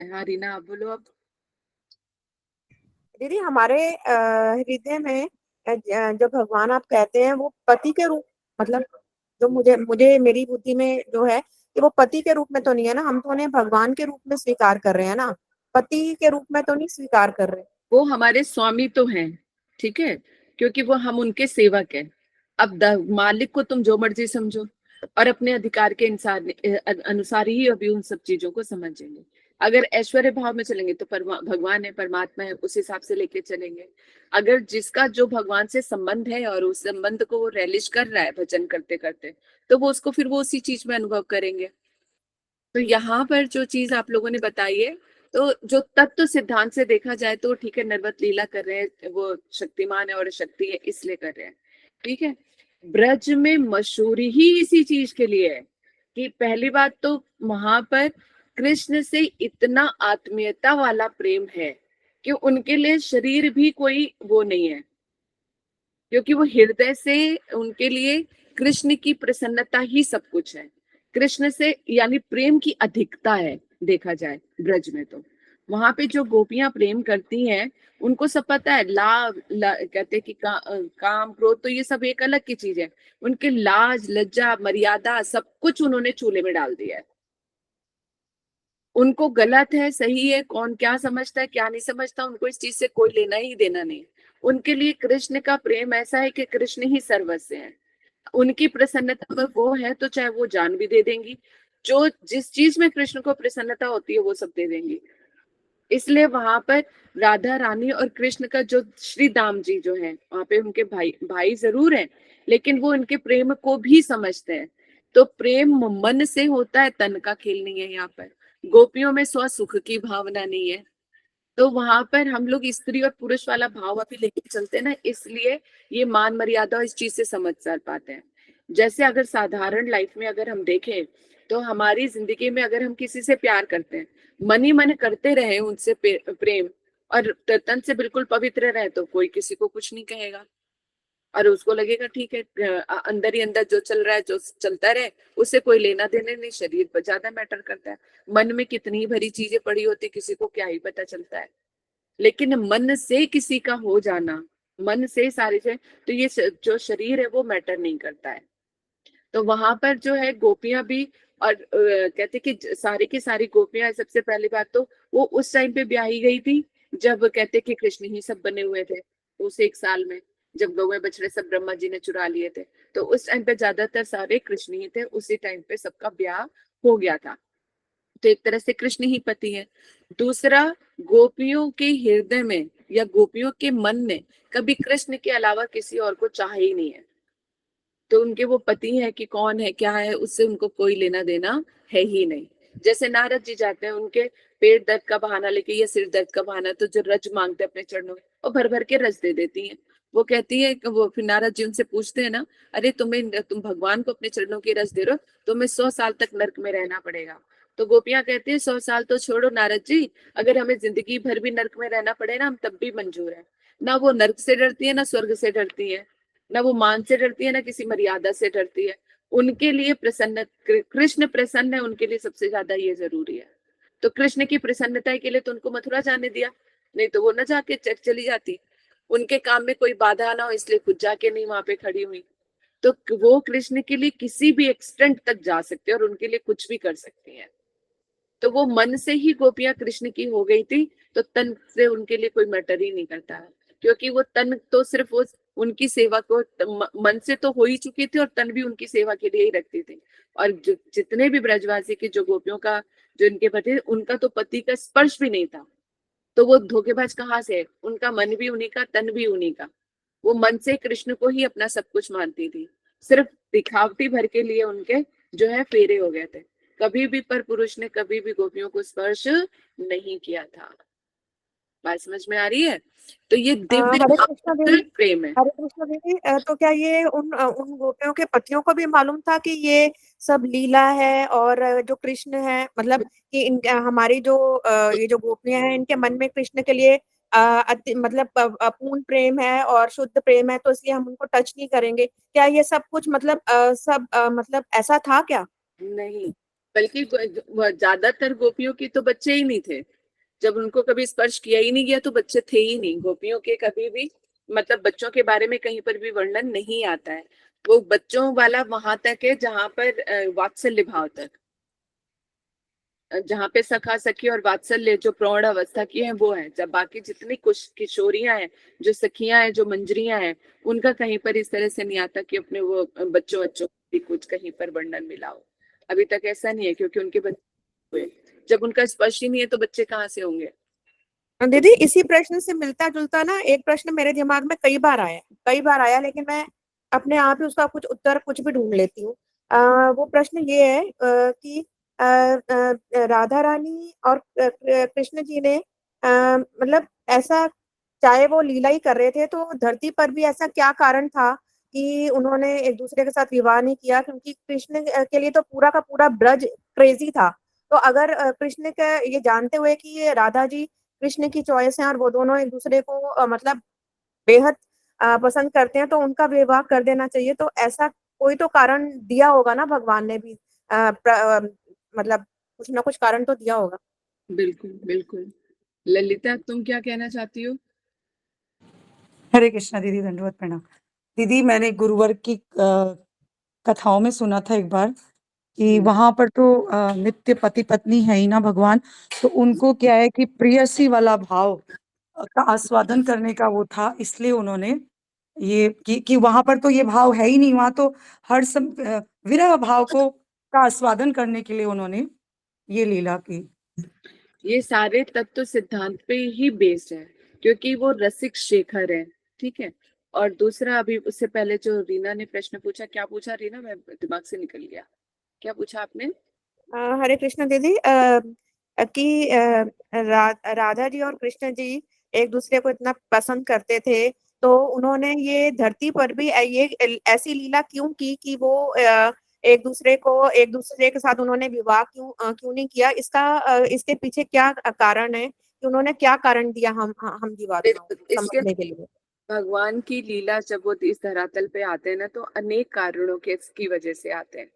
हाँ रीना, आप बोलो अब। दीदी हमारे हृदय में जो भगवान आप कहते हैं वो पति के रूप, मतलब जो मुझे मुझे मेरी बुद्धि में जो है कि वो पति के रूप में तो नहीं है ना, हम तो उन्हें भगवान के रूप में स्वीकार कर रहे हैं ना, पति के रूप में तो नहीं स्वीकार कर रहे। वो हमारे स्वामी तो हैं, ठीक है, क्योंकि वो हम उनके सेवक हैं। अब मालिक को तुम जो मर्जी समझो, और अपने अधिकार के अनुसार ही अभी उन सब चीजों को समझेंगे। अगर ऐश्वर्य भाव में चलेंगे तो भगवान है, परमात्मा है, उस हिसाब से लेके चलेंगे। अगर जिसका जो भगवान से संबंध है और उस संबंध को वो relish कर रहा है भजन करते करते, तो वो उसको फिर वो उसी चीज में अनुभव करेंगे। तो यहाँ पर जो चीज आप लोगों ने बताई है, तो जो तत्व सिद्धांत से देखा जाए तो ठीक है, नरवत लीला कर रहे हैं, वो शक्तिमान है और शक्ति है इसलिए कर रहे हैं, ठीक है। ब्रज में मशहूरी ही इसी चीज के लिए है कि पहली बात तो वहां पर कृष्ण से इतना आत्मीयता वाला प्रेम है कि उनके लिए शरीर भी कोई वो नहीं है, क्योंकि वो हृदय से उनके लिए कृष्ण की प्रसन्नता ही सब कुछ है। कृष्ण से यानी प्रेम की अधिकता है देखा जाए ब्रज में। तो वहां पे जो गोपियां प्रेम करती हैं, उनको सब पता है। कहते हैं कि काम क्रोध तो ये सब एक अलग की चीज है। उनके लाज लज्जा मर्यादा सब कुछ उन्होंने चूल्हे में डाल दिया है। उनको गलत है सही है कौन क्या समझता है क्या नहीं समझता, उनको इस चीज से कोई लेना ही देना नहीं। उनके लिए कृष्ण का प्रेम ऐसा है कि कृष्ण ही सर्वस्व है। उनकी प्रसन्नता पर वो है तो चाहे वो जान भी दे देंगी। जो जिस चीज में कृष्ण को प्रसन्नता होती है वो सब दे देंगी। इसलिए वहां पर राधा रानी और कृष्ण का जो श्री दाम जी जो है वहां पे उनके भाई भाई जरूर हैं, लेकिन वो उनके प्रेम को भी समझते हैं। तो प्रेम मन से होता है, तन का खेल नहीं है यहाँ पर। गोपियों में स्व सुख की भावना नहीं है। तो वहां पर हम लोग स्त्री और पुरुष वाला भाव अभी लेके चलते हैं ना, इसलिए ये मान मर्यादा इस चीज से समझ कर पाते हैं। जैसे अगर साधारण लाइफ में अगर हम देखें, तो हमारी जिंदगी में अगर हम किसी से प्यार करते हैं, मन ही मन करते रहे उनसे प्रेम, और तन से बिल्कुल पवित्र रहे, तो कोई किसी को कुछ नहीं कहेगा। और उसको लगेगा ठीक है, अंदर ही अंदर जो चल रहा है जो चलता रहे, उससे कोई लेना देना नहीं, शरीर पर ज्यादा मैटर करता है। मन में कितनी भरी चीजें पड़ी होती किसी को क्या ही पता चलता है। लेकिन मन से किसी का हो जाना, मन से सारी चीजें, तो ये जो शरीर है वो मैटर नहीं करता है। तो वहां पर जो है गोपियां भी, और कहते कि सारी की सारी गोपियां, सबसे पहली बात तो वो उस टाइम पे ब्याही गई थी जब कहते कि कृष्ण ही सब बने हुए थे। उस एक साल में जब गौवे बछड़े सब ब्रह्मा जी ने चुरा लिए थे, तो उस टाइम पे ज्यादातर सारे कृष्ण ही थे। उसी टाइम पे सबका ब्याह हो गया था। तो एक तरह से कृष्ण ही पति है। दूसरा, गोपियों के हृदय में या गोपियों के मन ने कभी कृष्ण के अलावा किसी और को चाहा ही नहीं है। तो उनके वो पति है कि कौन है क्या है उससे उनको कोई लेना देना है ही नहीं। जैसे नारद जी जाते हैं उनके पेट दर्द का बहाना लेके या सिर दर्द का बहाना, तो जो रज मांगते हैं अपने चरणों में, वो भर भर के रज दे देती हैं। वो कहती है कि वो फिर नारद जी उनसे पूछते हैं ना, अरे तुम भगवान को अपने चरणों की रज दे रहे हो, तुम्हें 100 साल तक नरक में रहना पड़ेगा। तो गोपियां कहती है 100 साल तो छोड़ो नारद जी, अगर हमें जिंदगी भर भी नरक में रहना पड़े ना, हम तब भी मंजूर है। ना वो नरक से डरती है ना स्वर्ग से डरती है, ना वो मान से डरती है ना किसी मर्यादा से डरती है। उनके लिए प्रसन्न, कृष्ण प्रसन्न है उनके लिए सबसे ज्यादा ये जरूरी है। तो कृष्ण की प्रसन्नता के लिए तो उनको मथुरा जाने दिया, नहीं तो वो न जाके चली जाती। उनके काम में कोई बाधा ना हो इसलिए खुद जाके नहीं वहां पे खड़ी हुई। तो वो कृष्ण के लिए किसी भी एक्सटेंट तक जा सकते हैं और उनके लिए कुछ भी कर सकती हैं। तो वो मन से ही गोपियां कृष्ण की हो गई थी। तो तन से उनके लिए कोई मैटर ही नहीं करता है, क्योंकि वो तन तो सिर्फ वो उनकी सेवा को मन से तो हो ही चुकी थी, और तन भी उनकी सेवा के लिए ही रखती थी। और जितने भी ब्रजवासी की जो गोपियों का जो इनके पति, उनका तो पति का स्पर्श भी नहीं था। तो वो धोखेबाज कहाँ से है? उनका मन भी उन्हीं का, तन भी उन्हीं का। वो मन से कृष्ण को ही अपना सब कुछ मानती थी। सिर्फ दिखावटी भर के लिए उनके जो है फेरे हो गए थे। कभी भी पर पुरुष ने कभी भी गोपियों को स्पर्श नहीं किया था। बात समझ में आ रही है? तो ये दिव्य हरे कृष्णा भावनात्मक देवी, प्रेम है। हरे कृष्णा देवी, तो क्या ये उन गोपियों के पतियों को भी मालूम था कि ये सब लीला है, और जो कृष्ण है, मतलब कि हमारी जो ये जो गोपियां हैं इनके मन में कृष्ण के लिए मतलब पूर्ण प्रेम है और शुद्ध प्रेम है, तो इसलिए हम उनको टच नहीं करेंगे, क्या ये सब कुछ मतलब सब मतलब ऐसा था क्या? नहीं, बल्कि ज्यादातर गोपियों की तो बच्चे ही नहीं थे, जब उनको कभी स्पर्श किया ही नहीं गया तो बच्चे थे ही नहीं गोपियों के कभी भी। मतलब बच्चों के बारे में कहीं पर भी वर्णन नहीं आता है। वो बच्चों वाला वहां तक है जहां पर वात्सल्य भाव तक, जहाँ पे सखा सखी और वात्सल्य जो प्रौढ़ अवस्था की है वो है। जब बाकी जितनी कुछ किशोरियां हैं, जो सखियां हैं, जो मंजरियां हैं, उनका कहीं पर इस तरह से नहीं आता कि अपने वो बच्चों बच्चों की कुछ कहीं पर वर्णन मिला हो। अभी तक ऐसा नहीं है, क्योंकि उनके बच्चे हुए, जब उनका स्पर्श ही नहीं है तो बच्चे कहाँ से होंगे। तो दीदी इसी प्रश्न से मिलता जुलता ना एक प्रश्न मेरे दिमाग में कई बार आया, लेकिन मैं अपने आप ही उसका कुछ उत्तर कुछ भी ढूंढ लेती हूँ। वो प्रश्न ये है कि राधा रानी और कृष्ण जी ने मतलब ऐसा, चाहे वो लीला ही कर रहे थे, तो धरती पर भी ऐसा क्या कारण था कि उन्होंने एक दूसरे के साथ विवाह नहीं किया? क्योंकि कृष्ण के लिए तो पूरा का पूरा ब्रज क्रेजी था। तो अगर कृष्ण का ये जानते हुए कि ये राधा जी कृष्ण की चॉइस है और वो दोनों एक दूसरे को मतलब बेहद पसंद करते हैं, तो उनका विवाह कर देना चाहिए। तो ऐसा कोई तो कारण दिया होगा ना भगवान ने भी, मतलब कुछ ना कुछ कारण तो दिया होगा। बिल्कुल बिल्कुल। ललिता, तुम क्या कहना चाहती हो? हरे कृष्णा दीदी, दंडवत प्रणाम। दीदी मैंने गुरुवर की कथाओं में सुना था एक बार कि वहां पर तो नित्य पति पत्नी है ही ना भगवान, तो उनको क्या है कि प्रेयसी वाला भाव का आस्वादन करने का वो था, इसलिए उन्होंने ये कि वहां पर तो ये भाव है ही नहीं, वहां तो विरह भाव को का आस्वादन करने के लिए उन्होंने ये लीला की। ये सारे तत्व सिद्धांत पे ही बेस्ड है, क्योंकि वो रसिक शेखर है। ठीक है। और दूसरा, अभी उससे पहले जो रीना ने प्रश्न पूछा, क्या पूछा रीना, मैं दिमाग से निकल गया। क्या पूछा आपने? हरे कृष्ण दीदी, कि राधा जी और कृष्ण जी एक दूसरे को इतना पसंद करते थे, तो उन्होंने ये धरती पर भी ये ऐसी लीला क्यों की कि वो एक दूसरे के साथ उन्होंने विवाह क्यों नहीं किया? इसके पीछे क्या कारण है कि उन्होंने क्या कारण दिया हम जीवात्माओं को इसके समझने के लिए? भगवान की लीला जब वो इस धरातल पे आते हैं ना, तो अनेक कारणों के की वजह से आते हैं।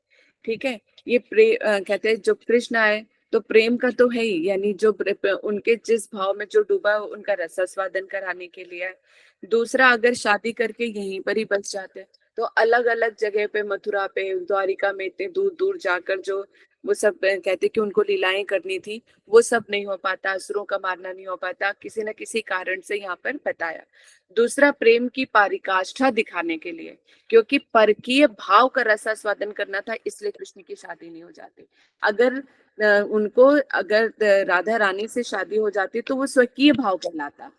ठीक है। ये कहते हैं जो कृष्ण आए तो प्रेम का तो है ही, यानी जो उनके जिस भाव में जो डूबा है, उनका रसास्वादन कराने के लिए है। दूसरा, अगर शादी करके यहीं पर ही बस जाते हैं तो अलग अलग जगह पे, मथुरा पे, द्वारिका में इतने दूर दूर जाकर जो वो सब कहते कि उनको लीलाएं करनी थी, वो सब नहीं हो पाता, असुरों का मारना नहीं हो पाता, किसी न किसी कारण से यहाँ पर बताया। दूसरा, प्रेम की पारिकाष्ठा दिखाने के लिए, क्योंकि परकीय भाव का रसास्वादन करना था, इसलिए कृष्ण की शादी नहीं हो जाती। अगर उनको अगर राधा रानी से शादी हो जाती तो वो स्वकीय भाव कहलाता,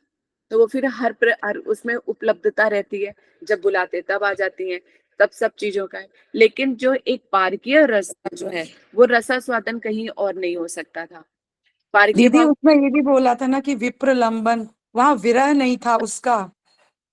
तो वो फिर हर उसमें उपलब्धता रहती है, जब बुलाते तब आ जाती हैं, तब सब चीजों का है। लेकिन जो एक पारकीय रस जो है, वो रसास्वादन कहीं और नहीं हो सकता था। पारकीय दीदी भाव, उसमें ये भी बोला था ना कि विप्र लंबन, वहां विरह नहीं था उसका।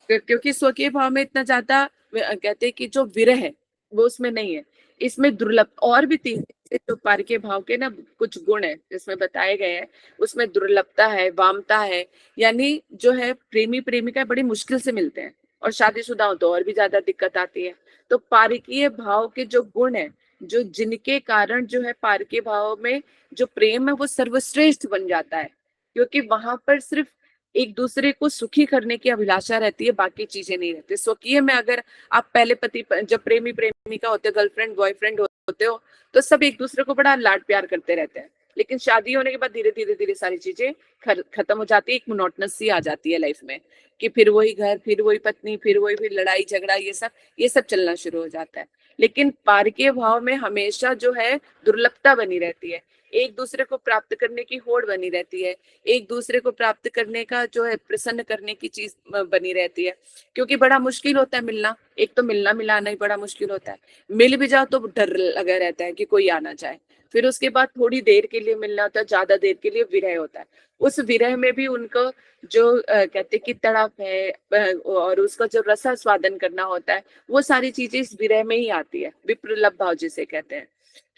क्योंकि स्वकीय भाव में इतना ज्यादा कहते हैं कि जो विरह है वो उसमें नहीं है। इसमें दुर्लभ और भी तीन जो पारकीय भाव के ना कुछ गुण है जिसमें बताए गए हैं, उसमें दुर्लभता है, वामता है, यानी जो है प्रेमी प्रेमिका बड़ी मुश्किल से मिलते हैं, और शादीशुदा हो तो और भी ज्यादा दिक्कत आती है। तो पारकीय भाव के जो गुण है, जो जिनके कारण जो है पारकीय भाव में जो प्रेम है वो सर्वश्रेष्ठ बन जाता है, क्योंकि वहां पर सिर्फ एक दूसरे को सुखी करने की अभिलाषा रहती है, बाकी चीजें नहीं रहती। स्वकीय में अगर आप पहले जब प्रेमी प्रेमिका होते हो, गर्लफ्रेंड बॉयफ्रेंड होते हो, तो सब एक दूसरे को बड़ा लाड प्यार करते रहते हैं। लेकिन शादी होने के बाद धीरे धीरे धीरे सारी चीजें खत्म हो जाती है, एक मोनोटोनस सी आ जाती है लाइफ में, कि फिर वही घर, फिर वही पत्नी, फिर लड़ाई झगड़ा, ये सब चलना शुरू हो जाता है। लेकिन पारकीय भाव में हमेशा जो है दुर्लभता बनी रहती है, एक दूसरे को प्राप्त करने की होड़ बनी रहती है, एक दूसरे को प्राप्त करने का जो है प्रसन्न करने की चीज बनी रहती है। क्योंकि बड़ा मुश्किल होता है मिलना, एक तो मिलना मिलाना ही बड़ा मुश्किल होता है। मिल भी जाओ तो डर लगा रहता है कि कोई आना चाहे, फिर उसके बाद थोड़ी देर के लिए मिलना होता है, ज्यादा देर के लिए विरह होता है। उस विरह में भी उनको जो कहते कि तड़प है, और उसका जो रसा स्वादन करना होता है, वो सारी चीजें इस विरह में ही आती है, विप्रलभ भाव जिसे कहते हैं।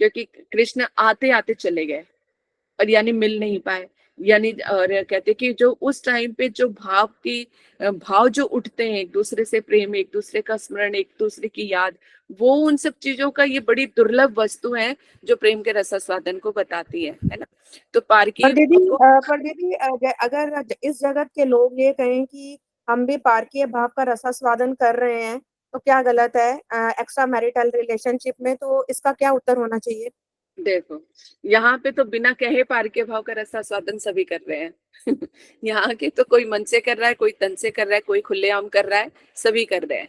क्योंकि कृष्ण आते आते चले गए, और यानी मिल नहीं पाए। यानी और कहते कि जो उस टाइम पे जो भाव जो उठते हैं, एक दूसरे से प्रेम, एक दूसरे का स्मरण, एक दूसरे की याद, वो उन सब चीजों का ये बड़ी दुर्लभ वस्तु है जो प्रेम के रसास्वादन को बताती है ना। तो पारकी पर दीदी अगर इस जगत के लोग ये कहें कि हम भी पारकीय भाव का रसास्वादन कर रहे हैं तो क्या गलत है एक्स्ट्रा मैरिटल रिलेशनशिप में, तो इसका क्या उत्तर होना चाहिए? देखो, यहाँ पे तो बिना कहे पार के भाव का रसास्वादन सभी कर रहे हैं। यहाँ के तो कोई मन से कर रहा है, कोई तन से कर रहा है, कोई खुलेआम कर रहा है, सभी कर रहे हैं।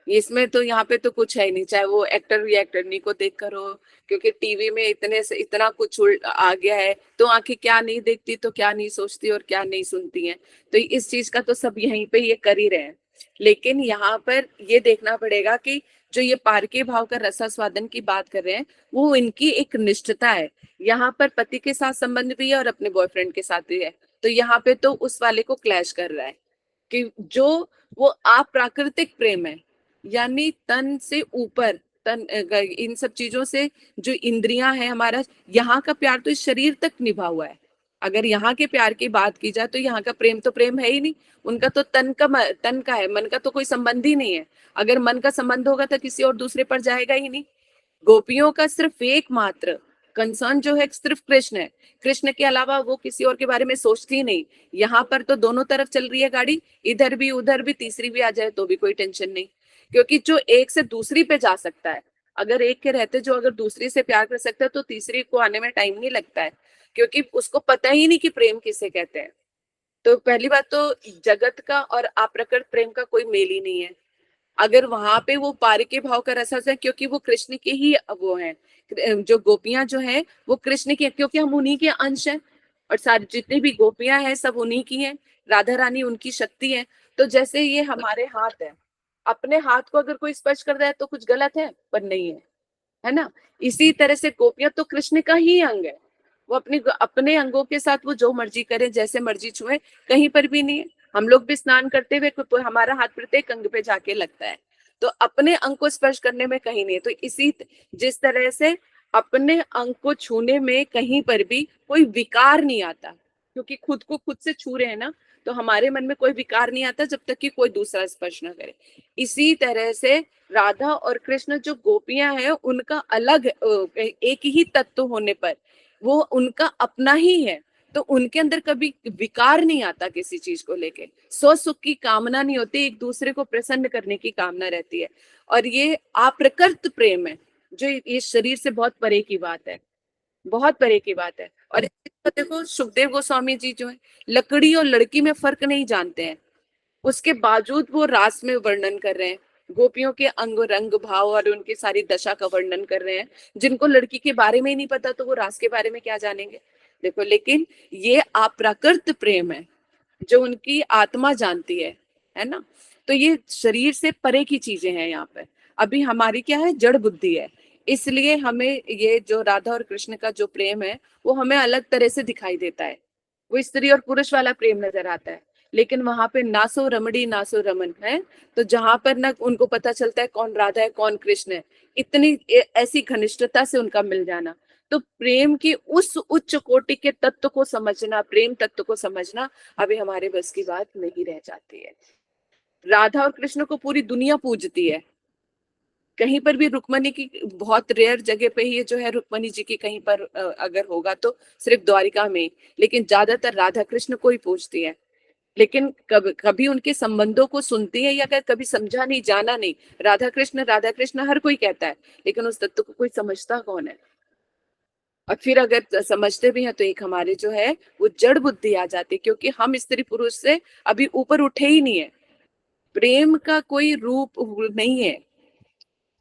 इसमें तो यहाँ पे तो कुछ है ही नहीं, चाहे वो एक्टर या एक्टरनी को देख कर हो, क्योंकि टीवी में इतने से इतना कुछ आ गया है, तो आंखें क्या नहीं देखती, तो क्या नहीं सोचती और क्या नहीं सुनती हैं। तो इस चीज का तो सब यहीं पे ये कर ही रहे हैं। लेकिन यहाँ पर ये देखना पड़ेगा कि जो ये पारकी भाव का रसास्वादन की बात कर रहे हैं, वो इनकी एक निष्ठता है। यहाँ पर पति के साथ संबंध भी है और अपने बॉयफ्रेंड के साथ भी है। तो यहाँ पे तो उस वाले को क्लैश कर रहा है कि जो वो अप्राकृतिक प्रेम है, यानी तन से ऊपर, तन इन सब चीजों से जो इंद्रियां हैं हमारा, यहाँ का प्यार तो इस शरीर तक निभा हुआ है। अगर यहाँ के प्यार की बात की जाए तो यहाँ का प्रेम तो प्रेम है ही नहीं। उनका तो तन का है, मन का तो कोई संबंध ही नहीं है। अगर मन का संबंध होगा तो किसी और दूसरे पर जाएगा ही नहीं। गोपियों का सिर्फ एकमात्र कंसर्न जो है सिर्फ कृष्ण है। कृष्ण के अलावा वो किसी और के बारे में सोचती ही नहीं। यहाँ पर तो दोनों तरफ चल रही है गाड़ी, इधर भी उधर भी, तीसरी भी आ जाए तो भी कोई टेंशन नहीं। क्योंकि जो एक से दूसरी पे जा सकता है, अगर एक के रहते जो अगर दूसरी से प्यार कर सकता है, तो तीसरी को आने में टाइम नहीं लगता है, क्योंकि उसको पता ही नहीं कि प्रेम किसे कहते हैं। तो पहली बात तो जगत का और अप्रकट प्रेम का कोई मेल ही नहीं है। अगर वहां पे वो पारी के भाव का रस है, क्योंकि वो कृष्ण के ही वो हैं, जो गोपियां जो हैं वो कृष्ण की, क्योंकि हम उन्हीं के अंश हैं, और सारी जितनी भी गोपियां हैं सब उन्हीं की हैं। राधा रानी उनकी शक्ति है। तो जैसे ये हमारे हाथ है, अपने हाथ को अगर कोई स्पर्श कर रहा है तो कुछ गलत है, पर नहीं है, है ना। इसी तरह से गोपियां तो कृष्ण का ही अंग है। वो अपने अपने अंगों के साथ वो जो मर्जी करें, जैसे मर्जी छुए, कहीं पर भी नहीं है। हम लोग भी स्नान करते हुए हमारा हाथ प्रत्येक अंग पे जाके लगता है, तो अपने अंग को स्पर्श करने में कहीं नहीं है। तो जिस तरह से अपने अंग को छूने में कहीं पर भी कोई विकार नहीं आता, क्योंकि खुद को खुद से छू रहे हैं ना, तो हमारे मन में कोई विकार नहीं आता जब तक कि कोई दूसरा स्पर्श ना करे। इसी तरह से राधा और कृष्ण जो गोपियां हैं, उनका अलग एक ही तत्व होने पर वो उनका अपना ही है। तो उनके अंदर कभी विकार नहीं आता किसी चीज को लेके, स्व सुख की कामना नहीं होती, एक दूसरे को प्रसन्न करने की कामना रहती है। और ये अप्रकृत प्रेम है, जो ये शरीर से बहुत परे की बात है, बहुत परे की बात है। और देखो सुखदेव गोस्वामी जी जो है, लकड़ी और लड़की में फर्क नहीं जानते हैं, उसके बावजूद वो रास में वर्णन कर रहे हैं, गोपियों के अंग रंग भाव और उनकी सारी दशा का वर्णन कर रहे हैं। जिनको लड़की के बारे में ही नहीं पता तो वो रास के बारे में क्या जानेंगे। देखो, लेकिन ये अप्राकृत प्रेम है जो उनकी आत्मा जानती है ना। तो ये शरीर से परे की चीजें हैं यहाँ पर। अभी हमारी क्या है, जड़ बुद्धि है, इसलिए हमें ये जो राधा और कृष्ण का जो प्रेम है वो हमें अलग तरह से दिखाई देता है। वो स्त्री और पुरुष वाला प्रेम नजर आता है, लेकिन वहां पे नासो रमणी नासो रमन है। तो जहां पर ना उनको पता चलता है कौन राधा है कौन कृष्ण है, इतनी ऐसी घनिष्ठता से उनका मिल जाना। तो प्रेम की उस उच्च कोटि के तत्व को समझना, प्रेम तत्व को समझना अभी हमारे बस की बात नहीं रह जाती है। राधा और कृष्ण को पूरी दुनिया पूजती है। कहीं पर भी रुक्मणी की बहुत रेयर जगह पे ही जो है, रुक्मणी जी की कहीं पर अगर होगा तो सिर्फ द्वारिका में, लेकिन ज्यादातर राधा कृष्ण को ही पूजती है। लेकिन कभी उनके संबंधों को सुनती है या कभी समझा नहीं, जाना नहीं। राधा कृष्ण हर कोई कहता है, लेकिन उस तत्व को कोई समझता कौन है। और फिर अगर समझते भी हैं तो एक हमारे जो है वो जड़ बुद्धि आ जाती है, क्योंकि हम स्त्री पुरुष से अभी ऊपर उठे ही नहीं है। प्रेम का कोई रूप नहीं है,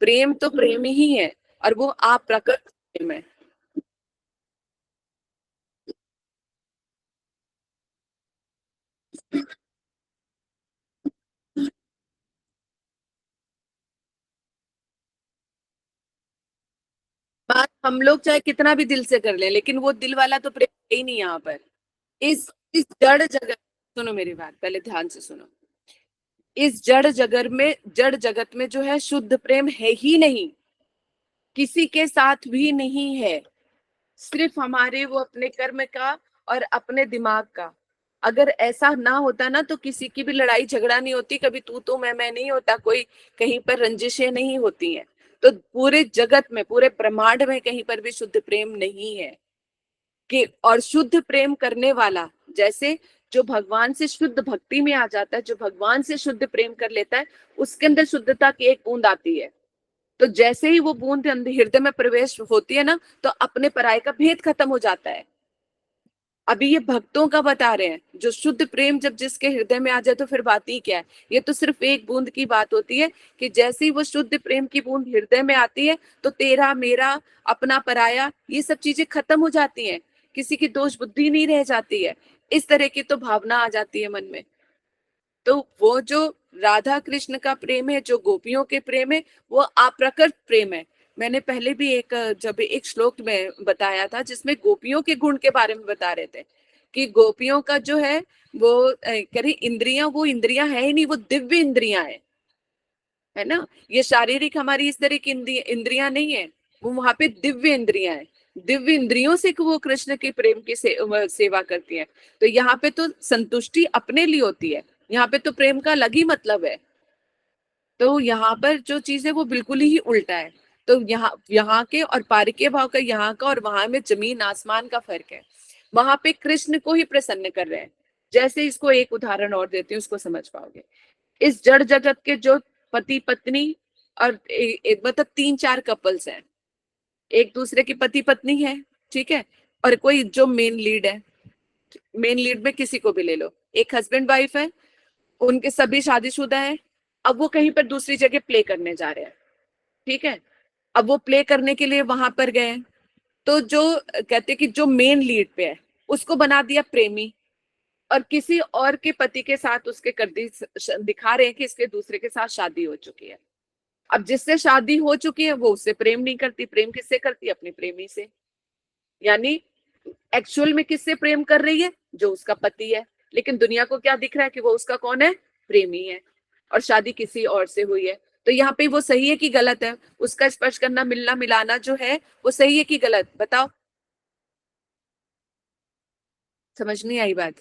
प्रेम तो प्रेम ही है, और वो आप प्रकट प्रेम है। बात हम लोग चाहे कितना भी दिल से कर ले, लेकिन वो दिल वाला तो प्रेम है ही नहीं यहाँ पर। इस जड़ जगत, सुनो मेरी बात, पहले ध्यान से सुनो। इस जड़ जगत में जो है शुद्ध प्रेम है ही नहीं, किसी के साथ भी नहीं है। सिर्फ हमारे वो अपने कर्म का और अपने दिमाग का। अगर ऐसा ना होता ना तो किसी की भी लड़ाई झगड़ा नहीं होती, कभी तू मैं नहीं होता, कोई कहीं पर रंजिशें नहीं होती हैं। तो पूरे जगत में, पूरे ब्रह्मांड में कहीं पर भी शुद्ध प्रेम नहीं है कि, और शुद्ध प्रेम करने वाला, जैसे जो भगवान से शुद्ध भक्ति में आ जाता है, जो भगवान से शुद्ध प्रेम कर लेता है, उसके अंदर शुद्धता की एक बूंद आती है। तो जैसे ही वो बूंद हृदय में प्रवेश होती है ना, तो अपने पराये का भेद खत्म हो जाता है। अभी ये भक्तों का बता रहे हैं, जो शुद्ध प्रेम जब जिसके हृदय में आ जाए तो फिर बात ही क्या है। ये तो सिर्फ एक बूंद की बात होती है कि जैसे ही वो शुद्ध प्रेम की बूंद हृदय में आती है तो तेरा मेरा, अपना पराया, ये सब चीजें खत्म हो जाती हैं। किसी की दोष बुद्धि नहीं रह जाती है, इस तरह की तो भावना आ जाती है मन में। तो वो जो राधा कृष्ण का प्रेम है, जो गोपियों के प्रेम है, वो अप्रकट प्रेम है। मैंने पहले भी जब एक श्लोक में बताया था जिसमें गोपियों के गुण के बारे में बता रहे थे कि गोपियों का जो है वो कह रही इंद्रियां, वो इंद्रियां है ही नहीं, वो दिव्य इंद्रियां है ना। ये शारीरिक हमारी इस तरह की इंद्रियां नहीं है, वो वहां पे दिव्य इंद्रियां है। दिव्य इंद्रियों से वो कृष्ण के प्रेम की सेवा करती है। तो यहाँ पे तो संतुष्टि अपने लिए होती है, यहाँ पे तो प्रेम का अलग ही मतलब है। तो यहाँ पर जो चीज है वो बिल्कुल ही उल्टा है। तो यहाँ के और पारिके भाव का, यहाँ का और वहां में जमीन आसमान का फर्क है। वहां पे कृष्ण को ही प्रसन्न कर रहे हैं। जैसे इसको एक उदाहरण और देती हूँ, उसको समझ पाओगे। इस जड़ जगत के जो पति पत्नी और मतलब 3-4 कपल्स हैं, एक दूसरे की पति पत्नी है, ठीक है, और कोई जो मेन लीड है, मेन लीड में किसी को भी ले लो, एक हस्बैंड वाइफ है, उनके सभी शादीशुदा हैं। अब वो कहीं पर दूसरी जगह प्ले करने जा रहे हैं, ठीक है। अब वो प्ले करने के लिए वहां पर गए, तो जो कहते कि जो मेन लीड पे है उसको बना दिया प्रेमी, और किसी और के पति के साथ उसके कर दी, दिखा रहे हैं कि इसके दूसरे के साथ शादी हो चुकी है। अब जिससे शादी हो चुकी है वो उससे प्रेम नहीं करती, प्रेम किससे करती है? अपने प्रेमी से। यानी एक्चुअल में किससे प्रेम कर रही है? जो उसका पति है, लेकिन दुनिया को क्या दिख रहा है कि वो उसका कौन है? प्रेमी है, और शादी किसी और से हुई है। तो यहाँ पे वो सही है कि गलत है? उसका स्पर्श करना, मिलना मिलाना जो है वो सही है कि गलत? बताओ। समझ नहीं आई बात?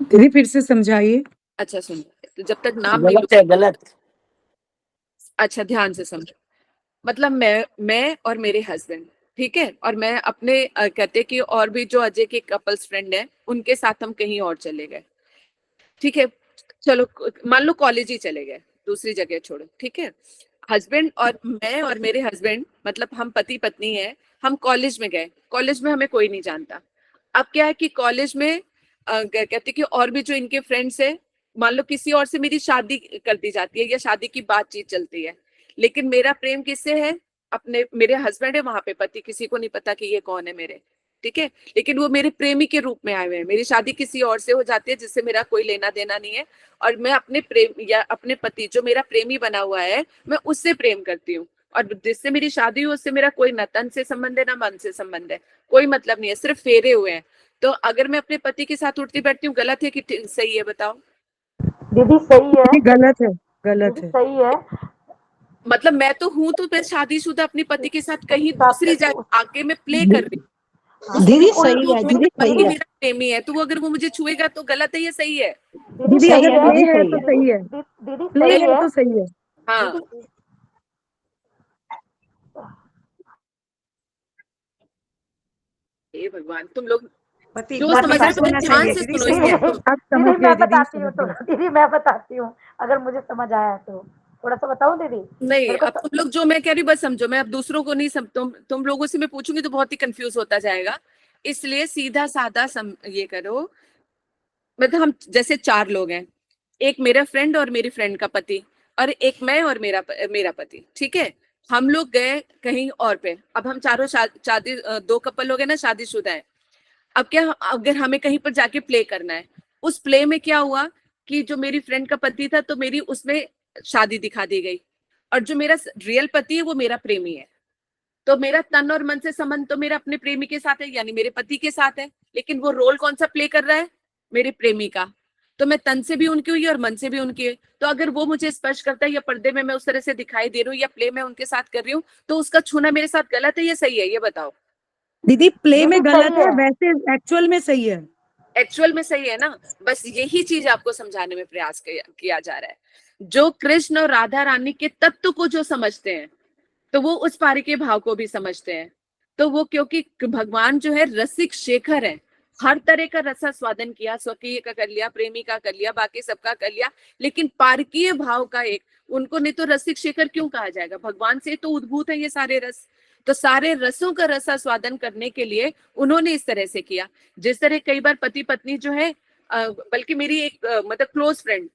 दीदी फिर से समझाइए। अच्छा सुनो, तो जब तक नाम नहीं गलत है, गलत। अच्छा ध्यान से समझो। मतलब मैं और मेरे हस्बैंड, ठीक है, और मैं अपने कहते कि और भी जो अजय के कपल्स फ्रेंड हैं उनके साथ हम कहीं और चले गए, ठीक है। चलो मान लो कॉलेज ही चले गए, दूसरी जगह छोड़ो, ठीक है। हस्बैंड और मैं और मेरे हस्बैंड, मतलब हम पति पत्नी हैं, हम कॉलेज में गए, कॉलेज में हमें कोई नहीं जानता। अब क्या है कि कॉलेज में कहते कि और भी जो इनके फ्रेंड्स है, मान लो किसी और से मेरी शादी कर दी जाती है या शादी की बातचीत चलती है, लेकिन मेरा प्रेम किससे है? अपने, मेरे हस्बैंड है वहां पे, पति किसी को नहीं पता कि ये कौन है मेरे, ठीक है, लेकिन वो मेरे प्रेमी के रूप में आए हुए हैं। मेरी शादी किसी और से हो जाती है जिससे मेरा कोई लेना देना नहीं है, और मैं अपने प्रेम या अपने पति जो मेरा प्रेमी बना हुआ है, मैं उससे प्रेम करती हूँ। और जिससे मेरी शादी हुई उससे मेरा कोई न तन से संबंध है ना मन से संबंध है, कोई मतलब नहीं है, सिर्फ फेरे हुए हैं। तो अगर मैं अपने पति के साथ उठती बैठती हूँ, गलत है कि सही है? बताओ। दीदी सही है, गलत है, गलत दीदी है। सही है। मतलब मैं तो हूं, तो मैं शादीशुदा अपने पति के साथ कहीं दूसरी जगह आके मैं प्ले कर रही हूँ। दीदी उसको सही है, दीदी पति सही है, मेरा प्रेमी है, तो वो अगर वो मुझे छुएगा तो गलत है या सही है? दीदी अगर सही प्ले है, है तो सही है, दीदी प्ले सही है है। तो सही है। हाँ, दीदी हे भगवान, तुम लोग पति जो पति समझ का रहे हो होना ध्यान चाहिए से दीदी, सुनो सही है। इसको। आप समझ दीदी गए मैं दीदी, बताती हूँ समझ तो, गए। दीदी मैं बताती हूँ, अगर मुझे समझ आया तो थोड़ा सा बताऊं दीदी। नहीं, मेरे को अब तुम लोग जो मैं कह रही हूँ बस समझो, मैं अब दूसरों को नहीं तुम लोगों से मैं पूछूंगी तो बहुत ही कंफ्यूज होता जाएगा। इसलिए सीधा साधा ये करो। मतलब हम जैसे 4 लोग हैं, एक मेरा फ्रेंड और मेरी फ्रेंड का पति, और एक मैं और मेरा पति, ठीक है। हम लोग गए कहीं और पे, अब हम चारों शादी 2 कपल लोग हैं ना, शादीशुदा है। अब क्या, अगर हमें कहीं पर जाके प्ले करना है, उस प्ले में क्या हुआ कि जो मेरी फ्रेंड का पति था तो मेरी उसमें शादी दिखा दी गई, और जो मेरा रियल पति है वो मेरा प्रेमी है। तो मेरा तन और मन से संबंध तो मेरा अपने प्रेमी के साथ है, यानी मेरे पति के साथ है, लेकिन वो रोल कौन सा प्ले कर रहा है? मेरे प्रेमी का। तो मैं तन से भी उनकी हुई और मन से भी उनकी है। तो अगर वो मुझे स्पर्श करता है या पर्दे में मैं उस तरह से दिखाई दे रही हूँ या प्ले में उनके साथ कर रही हूँ, तो उसका छूना मेरे साथ गलत है या सही है? ये बताओ। दीदी प्ले में दीदी गलत सही है, है। वैसे एक्चुअल में सही है। एक्चुअल में सही है ना, बस यही चीज आपको समझाने में प्रयास किया जा रहा है। जो कृष्ण और राधा रानी के तत्व को जो समझते हैं, तो वो उस पारी के भाव को भी समझते हैं। तो वो, क्योंकि भगवान जो है रसिक शेखर है, हर तरह का रसा स्वादन किया, स्वकीय का कर लिया, प्रेमी का कर लिया, बाकी सबका कर लिया, लेकिन पारकीय भाव का एक, उनको नहीं तो रसिक शेखर क्यों कहा जाएगा? भगवान से तो उद्भूत है ये सारे रस। तो सारे रसों का रसा स्वादन करने के लिए उन्होंने इस तरह से किया। जिस तरह कई बार पति पत्नी जो है, बल्कि मेरी एक मतलब क्लोज फ्रेंड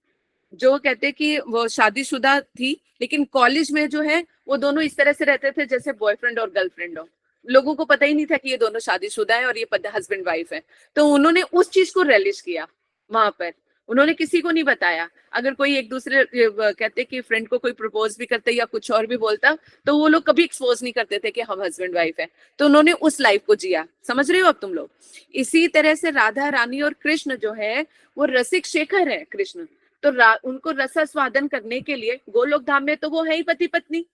जो कहते कि वो शादीशुदा थी, लेकिन कॉलेज में जो है वो दोनों इस तरह से रहते थे जैसे बॉयफ्रेंड और गर्लफ्रेंड हो। लोगों को पता ही नहीं था कि ये दोनों शादीशुदा है और ये हस्बैंड वाइफ है। तो उन्होंने उस चीज को रियलाइज किया वहां पर, उन्होंने किसी को नहीं बताया। अगर कोई एक दूसरे कहते कि फ्रेंड को कोई प्रपोज भी करते या कुछ और भी बोलता, तो वो लोग कभी एक्सपोज नहीं करते थे कि हम हस्बैंड वाइफ है। तो उन्होंने उस लाइफ को जिया। समझ रहे हो अब तुम लोग? इसी तरह से राधा रानी और कृष्ण जो है वो रसिक शेखर है कृष्ण। तो उनको रसा स्वादन करने के लिए गोलोक धाम में तो वो है ही पति पत्नी,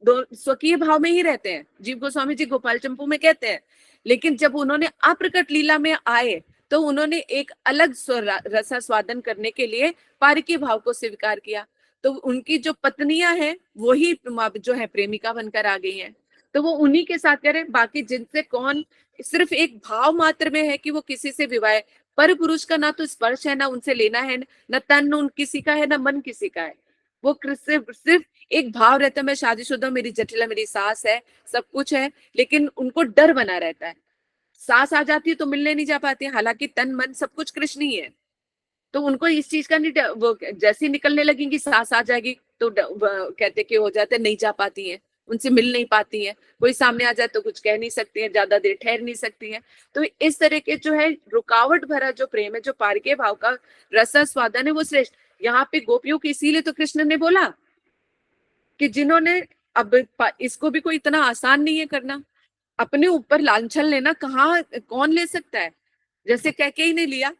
दो स्वकीय भाव में ही रहते हैं। जीव गोस्वामी जी गोपाल चंपू में कहते हैं। लेकिन जब उन्होंने अप्रकट लीला में आए, तो उन्होंने एक अलग रसा स्वादन करने के लिए पारकी भाव को स्वीकार किया। तो उनकी जो पत्नियां हैं वही जो है प्रेमिका बनकर आ गई हैं। तो वो उन्हीं के साथ करें, बाकी जिनसे कौन सिर्फ एक भाव मात्र में है कि वो किसी से विवाह, पर पुरुष का ना तो स्पर्श है, ना उनसे लेना है, न तन उन किसी का है, ना मन किसी का है। वो सिर्फ एक भाव रहता है, मैं शादीशुदा, मेरी जटिला मेरी सास है, सब कुछ है, लेकिन उनको डर बना रहता है। सास आ जाती है तो मिलने नहीं जा पाती, हालांकि तन मन सब कुछ कृष्ण ही है। तो उनको इस चीज का नहीं वो जैसे ही निकलने लगेंगी सास आ जाएगी तो कहते कि हो जाते नहीं जा पाती है, उनसे मिल नहीं पाती है। कोई सामने आ जाए तो कुछ कह नहीं सकती है, ज्यादा देर ठहर नहीं सकती है। तो इस तरह के जो है रुकावट भरा जो प्रेम है, जो पारके भाव का रसा स्वादन है, वो श्रेष्ठ। यहाँ पे गोपियों की इसीलिए तो कृष्ण ने बोला कि जिन्होंने, अब इसको भी कोई इतना आसान नहीं है करना, अपने ऊपर लांछन लेना कहाँ कौन ले सकता है? जैसे कैकेयी ने लिया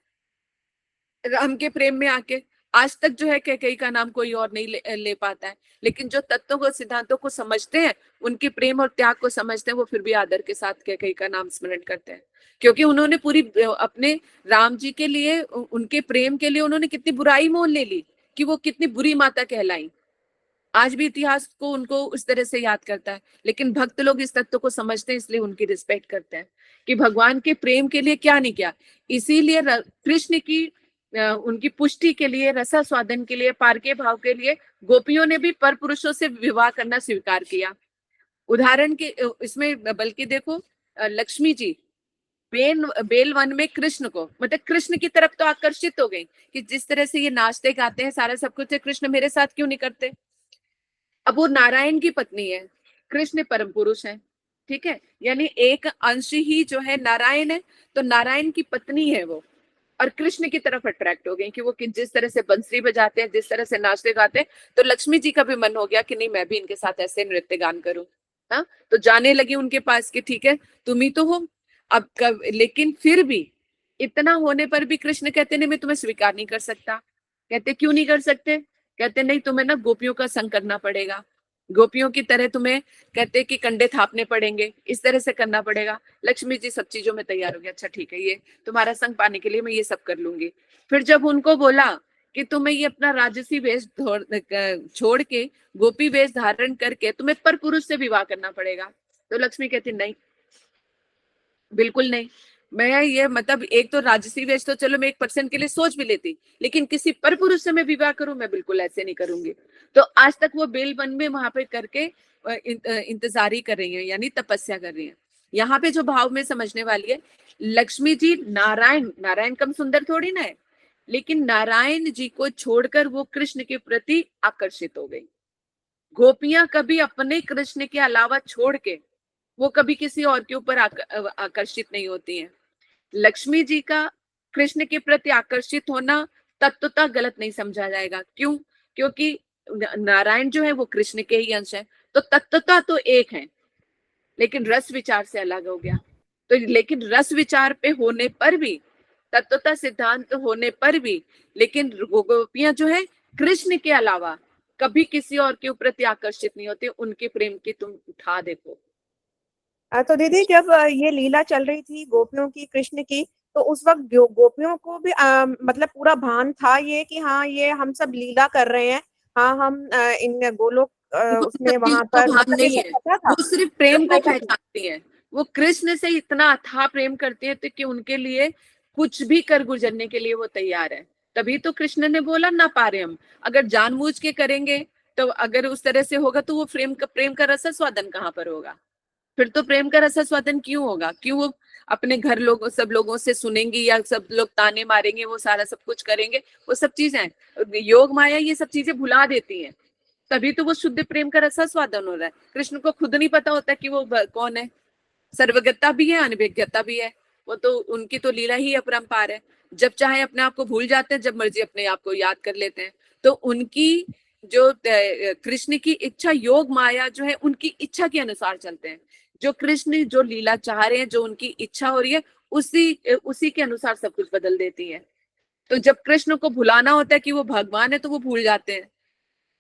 राम के प्रेम में आके, आज तक जो है कैकेयी का नाम कोई और नहीं ले पाता है। लेकिन जो तत्वों को सिद्धांतों को समझते हैं, उनके प्रेम और त्याग को समझते हैं, वो फिर भी आदर के साथ कैकेयी का नाम स्मरण करते हैं। क्योंकि उन्होंने पूरी अपने राम जी के लिए, उनके प्रेम के लिए उन्होंने कितनी बुराई मोल ले ली कि वो कितनी बुरी माता कहलाई। आज भी इतिहास को उनको उस तरह से याद करता है। लेकिन भक्त लोग इस तत्व को समझते हैं, इसलिए उनकी रिस्पेक्ट करते हैं कि भगवान के प्रेम के लिए क्या नहीं किया। इसीलिए कृष्ण की उनकी पुष्टि के लिए, रसा स्वादन के लिए, पारके भाव के लिए गोपियों ने भी पर पुरुषों से विवाह करना स्वीकार किया। उदाहरण के इसमें बल्कि देखो, लक्ष्मी जी बेल वन में कृष्ण को, मतलब कृष्ण की तरफ तो आकर्षित हो गई कि जिस तरह से ये नाचते गाते हैं, सारा सब कुछ है, कृष्ण मेरे साथ क्यों नहीं करते? अब वो नारायण की पत्नी है, कृष्ण परम पुरुष है, ठीक है, यानी एक अंश ही जो है नारायण है, तो नारायण की पत्नी है वो, और कृष्ण की तरफ अट्रैक्ट हो गई कि वो जिस तरह से बंसरी बजाते हैं, जिस तरह से नाचते गाते हैं। तो लक्ष्मी जी का भी मन हो गया कि नहीं, मैं भी इनके साथ ऐसे नृत्य गान करूं। हाँ, तो जाने लगी उनके पास कि ठीक है तुम ही तो हो अब कब। लेकिन फिर भी इतना होने पर भी कृष्ण कहते नहीं, मैं तुम्हें स्वीकार नहीं कर सकता। कहते क्यों नहीं कर सकते? कहते नहीं, तुम्हें ना गोपियों का संग करना पड़ेगा, गोपियों की तरह तुम्हें, कहते कि कंडे थापने पड़ेंगे, इस तरह से करना पड़ेगा। लक्ष्मी जी सब चीजों में तैयार हो गया, अच्छा ठीक है, ये तुम्हारा संग पाने के लिए मैं ये सब कर लूंगी। फिर जब उनको बोला कि तुम्हें ये अपना राजसी वेश छोड़ के गोपी वेश धारण करके तुम्हें पर पुरुष से विवाह करना पड़ेगा, तो लक्ष्मी कहती नहीं, बिल्कुल नहीं। मैं ये मतलब, एक तो राजसी वेश तो चलो मैं 1% के लिए सोच भी लेती, लेकिन किसी पर पुरुष से मैं विवाह करूं, मैं बिल्कुल ऐसे नहीं करूंगी। तो आज तक वो बेल वन में वहां पे करके इंतजारी कर रही है, यानी तपस्या कर रही है। यहाँ पे जो भाव में समझने वाली है, लक्ष्मी जी नारायण, नारायण कम सुंदर थोड़ी ना है, लेकिन नारायण जी को छोड़कर वो कृष्ण के प्रति आकर्षित हो गई। गोपियां कभी अपने कृष्ण के अलावा छोड़ के वो कभी किसी और के ऊपर आकर्षित नहीं होती हैं। लक्ष्मी जी का कृष्ण के प्रति आकर्षित होना तत्वतः गलत नहीं समझा जाएगा। क्यों? क्योंकि नारायण जो है वो कृष्ण के ही अंश है, तो तत्वतः तो एक है, लेकिन रस विचार से अलग हो गया। तो लेकिन रस विचार पे होने पर भी, तत्वतः सिद्धांत होने पर भी, लेकिन गोपियां जो है कृष्ण के अलावा कभी किसी और के प्रति आकर्षित नहीं होते। उनके प्रेम की तुम उठा देखो, तो दीदी जब ये लीला चल रही थी गोपियों की कृष्ण की, तो उस वक्त गोपियों को भी मतलब पूरा भान था ये कि हाँ ये हम सब लीला कर रहे हैं, हाँ हम इन गोलोक वो उसमें सभी वहां को पर, भान मतलब ये नहीं सब है, पता था? वो सिर्फ तो प्रेम को कैसे थे? पहचानती है। वो कृष्ण से इतना अथाह प्रेम करती है तो कि उनके लिए कुछ भी कर गुजरने के लिए वो तैयार है। तभी तो कृष्ण ने बोला ना पारे हम। अगर जानबूझ के करेंगे, तो अगर उस तरह से होगा तो वो प्रेम का रस स्वादन कहाँ पर होगा? फिर तो प्रेम का रस स्वादन क्यों होगा? क्यों वो अपने घर लोगों सब लोगों से सुनेंगी या सब लोग ताने मारेंगे, वो सारा सब कुछ करेंगे? वो सब चीजें योग माया ये सब चीजें भुला देती हैं। तभी तो वो शुद्ध प्रेम का रसा स्वादन हो रहा है। कृष्ण को खुद नहीं पता होता कि वो कौन है। सर्वगता भी है, अनभिज्ञता भी है। वो तो उनकी तो लीला ही अपरंपार है। जब चाहे अपने आप को भूल जाते हैं, जब मर्जी अपने आप को याद कर लेते हैं। तो उनकी जो कृष्ण की इच्छा, योग माया जो है उनकी इच्छा के अनुसार चलते हैं। जो कृष्ण जो लीला चाह रहे हैं, जो उनकी इच्छा हो रही है, उसी के अनुसार सब कुछ बदल देती है। तो जब कृष्ण को भुलाना होता है कि वो भगवान है, तो वो भूल जाते हैं।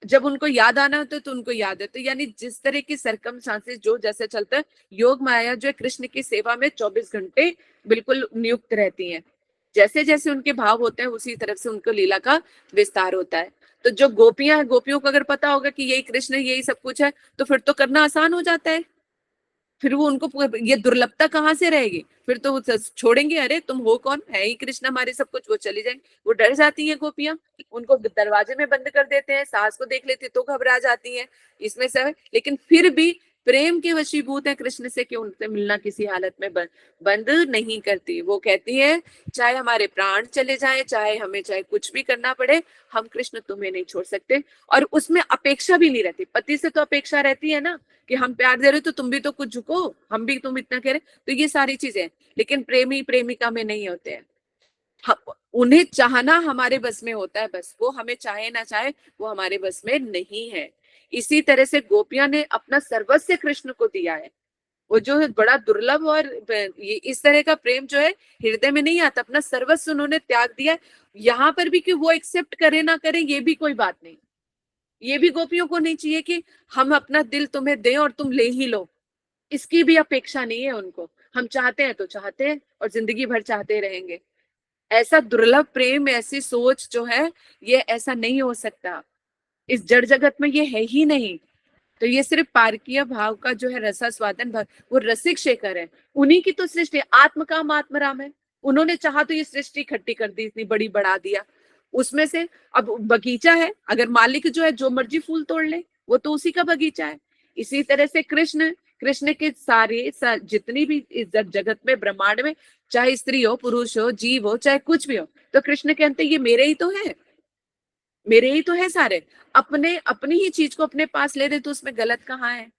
जब उनको याद आना होता है तो उनको याद है। तो यानी जिस तरह की सरकमस्टांसेस जो जैसे चलता है, योग माया जो है कृष्ण की सेवा में 24 घंटे बिल्कुल नियुक्त रहती हैं। जैसे जैसे उनके भाव होते हैं उसी तरफ से उनको लीला का विस्तार होता है। तो जो गोपियां हैं, गोपियों को अगर पता होगा कि यही कृष्ण है, यही सब कुछ है, तो फिर तो करना आसान हो जाता है। फिर वो उनको ये दुर्लभता कहाँ से रहेगी? फिर तो वो छोड़ेंगे, अरे तुम हो कौन, है ही कृष्ण हमारे सब कुछ, वो चली जाएंगे। वो डर जाती हैं गोपियां, उनको दरवाजे में बंद कर देते हैं, सास को देख लेती तो घबरा जाती हैं। इसमें सब, लेकिन फिर भी प्रेम के वशीभूत है कृष्ण से कि उनसे मिलना किसी हालत में बंद नहीं करती। वो कहती है चाहे हमारे प्राण चले जाए, चाहे हमें चाहे कुछ भी करना पड़े, हम कृष्ण तुम्हें नहीं छोड़ सकते। और उसमें अपेक्षा भी नहीं रहती। पति से तो अपेक्षा रहती है ना कि हम प्यार दे रहे तो तुम भी तो कुछ झुको, हम भी तुम इतना कह रहे, तो ये सारी चीजें। लेकिन प्रेमी प्रेमिका में नहीं होते हैं। उन्हें चाहना हमारे बस में होता है, बस वो हमें चाहे ना चाहे वो हमारे बस में नहीं है। इसी तरह से गोपियां ने अपना सर्वस्व कृष्ण को दिया है। वो जो है बड़ा दुर्लभ, और ये इस तरह का प्रेम जो है हृदय में नहीं आता। अपना सर्वस्व उन्होंने त्याग दिया। यहाँ पर भी कि वो एक्सेप्ट करे ना करे ये भी कोई बात नहीं। ये भी गोपियों को नहीं चाहिए कि हम अपना दिल तुम्हें दें और तुम ले ही लो। इसकी भी अपेक्षा नहीं है उनको। हम चाहते हैं तो चाहते हैं और जिंदगी भर चाहते रहेंगे। ऐसा दुर्लभ प्रेम, ऐसी सोच जो है, ये ऐसा नहीं हो सकता। इस जड़ जगत में ये है ही नहीं। तो ये सिर्फ पारकीय भाव का जो है रसास्वादन भाव, वो रसिक शेखर है। उन्हीं की तो सृष्टि, आत्म काम आत्मराम है। उन्होंने चाहा तो ये सृष्टि इकट्ठी कर दी, इतनी बड़ी बढ़ा दिया। उसमें से अब बगीचा है, अगर मालिक जो है जो मर्जी फूल तोड़ ले, वो तो उसी का बगीचा है। इसी तरह से कृष्ण, कृष्ण के सारे जितनी भी इस जगत में, ब्रह्मांड में, चाहे स्त्री हो, पुरुष हो, जीव हो, चाहे कुछ भी हो, तो कृष्ण कहते हैं ये मेरे ही तो है, मेरे ही तो है सारे। अपने अपनी ही चीज को अपने पास ले रहे तो उसमें गलत कहाँ है?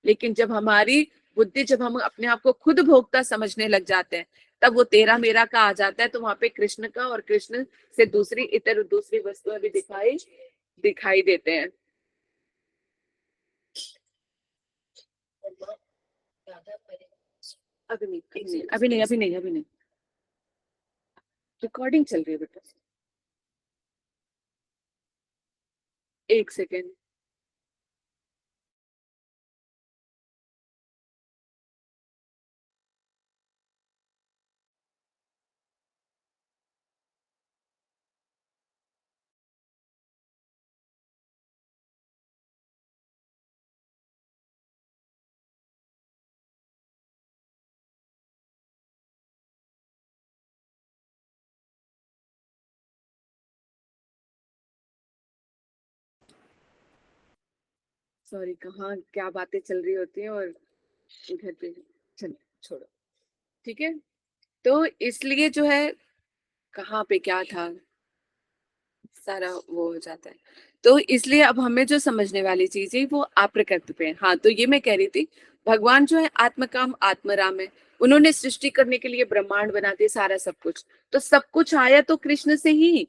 लेकिन जब हमारी बुद्धि, जब हम अपने आप को खुद भोक्ता समझने लग जाते हैं, तब वो तेरा मेरा का आ जाता है। तो वहां पे कृष्ण का और कृष्ण से दूसरी इतर दूसरी वस्तुएं भी दिखाई दिखाई देते हैं। अभी नहीं, अभी नहीं, अभी नहीं, अभी नहीं, रिकॉर्डिंग चल रही है बेटा। एक सेकेंड। सॉरी, कहाँ क्या बातें चल रही होती हैं और घर पे, चलो छोड़ो, ठीक है। तो इसलिए जो है, कहाँ पे क्या था, सारा वो हो जाता है। तो इसलिए अब हमें जो समझने वाली चीज है वो अप्रकृत पे है। हाँ, तो ये मैं कह रही थी, भगवान जो है आत्मकाम आत्मराम है। उन्होंने सृष्टि करने के लिए ब्रह्मांड बना दिया, सारा सब कुछ। तो सब कुछ आया तो कृष्ण से ही।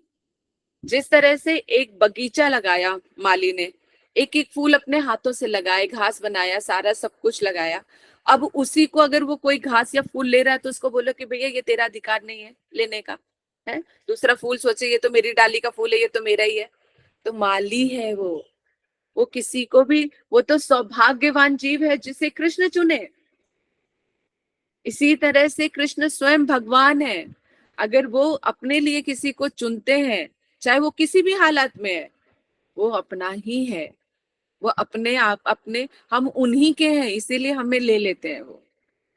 जिस तरह से एक बगीचा लगाया माली ने, एक एक फूल अपने हाथों से लगाए, घास बनाया, सारा सब कुछ लगाया। अब उसी को अगर वो कोई घास या फूल ले रहा है तो उसको बोलो कि भैया ये तेरा अधिकार नहीं है लेने का, है। दूसरा फूल सोचे ये तो मेरी डाली का फूल है, ये तो मेरा ही है। तो माली है वो किसी को भी, वो तो सौभाग्यवान जीव है जिसे कृष्ण चुने। इसी तरह से कृष्ण स्वयं भगवान है। अगर वो अपने लिए किसी को चुनते हैं, चाहे वो किसी भी हालत में है, वो अपना ही है। वो अपने आप अपने हम उन्हीं के हैं, इसीलिए हमें ले लेते हैं वो।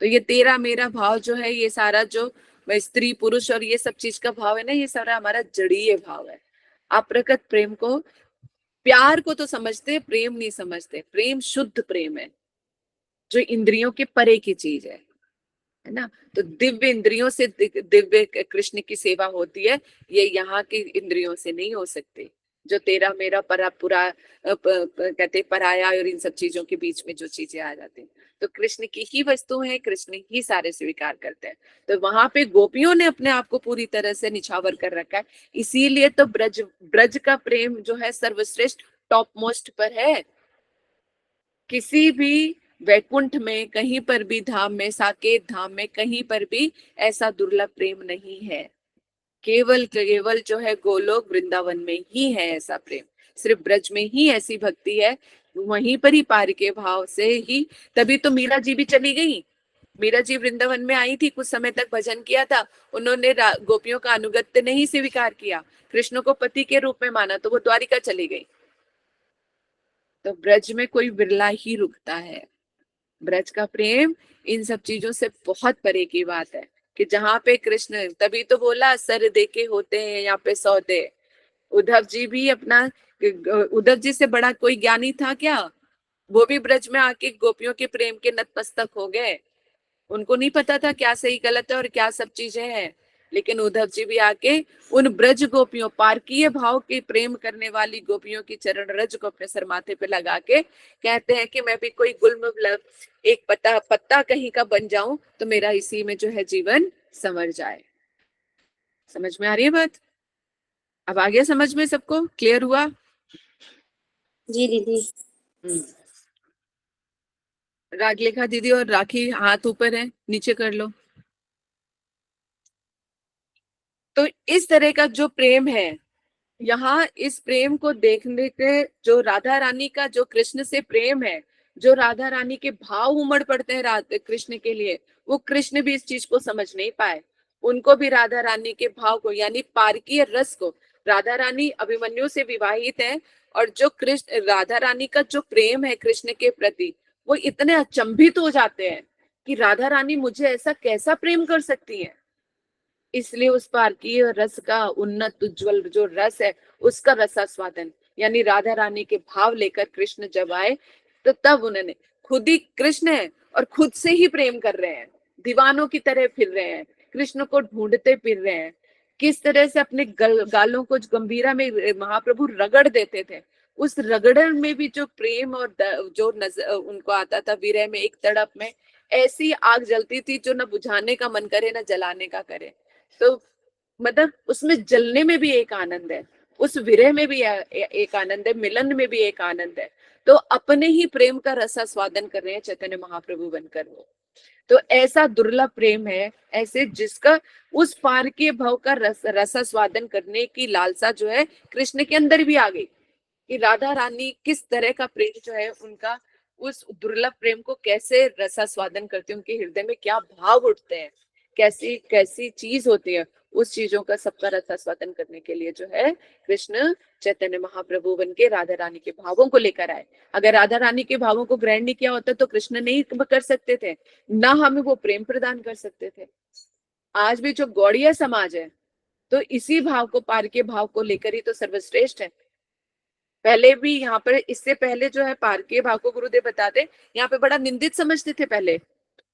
तो ये तेरा मेरा भाव जो है, ये सारा जो स्त्री पुरुष और ये सब चीज का भाव है ना, ये सारा हमारा जड़ीय भाव है। अप्रकट प्रेम को, प्यार को तो समझते, प्रेम नहीं समझते। प्रेम शुद्ध प्रेम है, जो इंद्रियों के परे की चीज है ना। तो दिव्य इंद्रियों से दिव्य कृष्ण की सेवा होती है, ये यहाँ की इंद्रियों से नहीं हो सकती। जो तेरा मेरा कहते पराया और इन सब चीजों के बीच में जो चीजें आ जाती हैं, तो कृष्ण की ही वस्तु है, कृष्ण ही सारे स्वीकार करते हैं। तो वहां पे गोपियों ने अपने आप को पूरी तरह से निछावर कर रखा है। इसीलिए तो ब्रज ब्रज का प्रेम जो है सर्वश्रेष्ठ, टॉप मोस्ट पर है। किसी भी वैकुंठ में, कहीं पर भी धाम में, साकेत धाम में, कहीं पर भी ऐसा दुर्लभ प्रेम नहीं है। केवल केवल जो है गोलोक वृंदावन में ही है ऐसा प्रेम। सिर्फ ब्रज में ही ऐसी भक्ति है, वहीं पर ही पार के भाव से ही। तभी तो मीरा जी भी चली गई। मीरा जी वृंदावन में आई थी, कुछ समय तक भजन किया था, उन्होंने गोपियों का अनुगत्य नहीं स्वीकार किया, कृष्ण को पति के रूप में माना, तो वो द्वारिका चली गई। तो ब्रज में कोई बिरला ही रुकता है। ब्रज का प्रेम इन सब चीजों से बहुत परे की बात है, कि जहाँ पे कृष्ण, तभी तो बोला सर देके होते हैं यहाँ पे सौदे। उद्धव जी भी अपना, उद्धव जी से बड़ा कोई ज्ञानी था क्या? वो भी ब्रज में आके गोपियों के प्रेम के नतमस्तक हो गए। उनको नहीं पता था क्या सही गलत है और क्या सब चीजें हैं, लेकिन उद्धव जी भी आके उन ब्रज गोपियों, पारकीय भाव के प्रेम करने वाली गोपियों की चरण रज को अपने सर माथे पे लगा के कहते हैं कि मैं भी कोई गुलमोहर एक पत्ता कहीं का बन जाऊं, तो मेरा इसी में जो है जीवन संवर जाए। समझ में आ रही है बात? अब आ गया समझ में? सबको क्लियर हुआ? जी दीदी। रागलेखा दीदी और राखी हाथ ऊपर है, नीचे कर लो। तो इस तरह का जो प्रेम है, यहाँ इस प्रेम को देखने के, जो राधा रानी का जो कृष्ण से प्रेम है, जो राधा रानी के भाव उमड़ पड़ते हैं कृष्ण के लिए, वो कृष्ण भी इस चीज को समझ नहीं पाए। उनको भी राधा रानी के भाव को, यानी पारकीय रस को, राधा रानी अभिमन्यु से विवाहित है, और जो कृष्ण राधा रानी का जो प्रेम है कृष्ण के प्रति, वो इतने अचंभित हो जाते हैं कि राधा रानी मुझे ऐसा कैसा प्रेम कर सकती है। इसलिए उस पारकीय रस का उन्नत उज्जवल जो रस है, उसका रसास्वादन, यानी राधा रानी के भाव लेकर कृष्ण जब आए, तो तब उन्होंने, खुद ही कृष्ण है और खुद से ही प्रेम कर रहे हैं, दीवानों की तरह फिर रहे हैं, कृष्ण को ढूंढते फिर रहे हैं। किस तरह से अपने गालों को गंभीरा में महाप्रभु रगड़ देते थे, उस रगड़न में भी जो प्रेम और जो नजर उनको आता था, विरह में एक तड़प में ऐसी आग जलती थी जो न बुझाने का मन करे न जलाने का करे। तो मतलब उसमें जलने में भी एक आनंद है, उस विरह में भी एक आनंद है, मिलन में भी एक आनंद है। तो अपने ही प्रेम का रसास्वादन कर रहे हैं चैतन्य महाप्रभु बनकर वो। तो ऐसा दुर्लभ प्रेम है, ऐसे जिसका उस पार के भाव का रसास्वादन करने की लालसा जो है कृष्ण के अंदर भी आ गई, कि राधा रानी किस तरह का प्रेम जो है उनका, उस दुर्लभ प्रेम को कैसे रसास्वादन करते हैं, उनके हृदय में क्या भाव उठते हैं, कैसी कैसी चीज होती है, उस चीजों का सबका रसास्वादन करने के लिए जो है कृष्ण चैतन्य महाप्रभु बन के राधा रानी के भावों को लेकर आए। अगर राधा रानी के भावों को ग्रहण नहीं किया होता तो कृष्ण नहीं कर सकते थे, ना हमें वो प्रेम प्रदान कर सकते थे। आज भी जो गौड़िया समाज है, तो इसी भाव को, पार के भाव को लेकर ही तो सर्वश्रेष्ठ है। पहले भी यहाँ पर, इससे पहले जो है पार के भाव को गुरुदेव बताते, यहाँ पे बड़ा निंदित समझते थे पहले।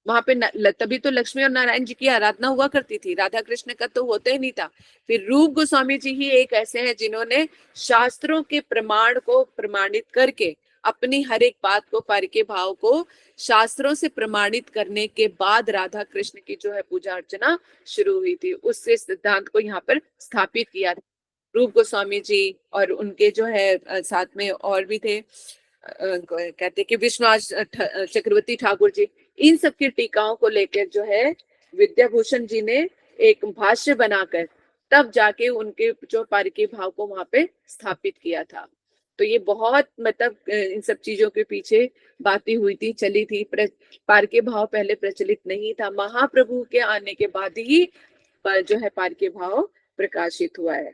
वहां पे तभी तो लक्ष्मी और नारायण जी की आराधना हुआ करती थी, राधा कृष्ण का तो होता ही नहीं था। फिर रूप गोस्वामी जी ही एक ऐसे हैं जिन्होंने शास्त्रों के प्रमाण को प्रमाणित करके अपनी हर एक बात को, पार के भाव को शास्त्रों से प्रमाणित करने के बाद राधा कृष्ण की जो है पूजा अर्चना शुरू हुई थी। उससे सिद्धांत को यहाँ पर स्थापित किया था रूप गोस्वामी जी, और उनके जो है साथ में और भी थे, कहते कि विष्णु चक्रवर्ती ठाकुर जी, इन सब की टीकाओं को लेकर जो है विद्याभूषण जी ने एक भाष्य बनाकर तब जाके उनके जो पारकी भाव को वहां पे स्थापित किया था। तो ये बहुत मतलब इन सब चीजों के पीछे बातें हुई थी, चली थी। पारके भाव पहले प्रचलित नहीं था, महाप्रभु के आने के बाद ही जो है पारके भाव प्रकाशित हुआ है।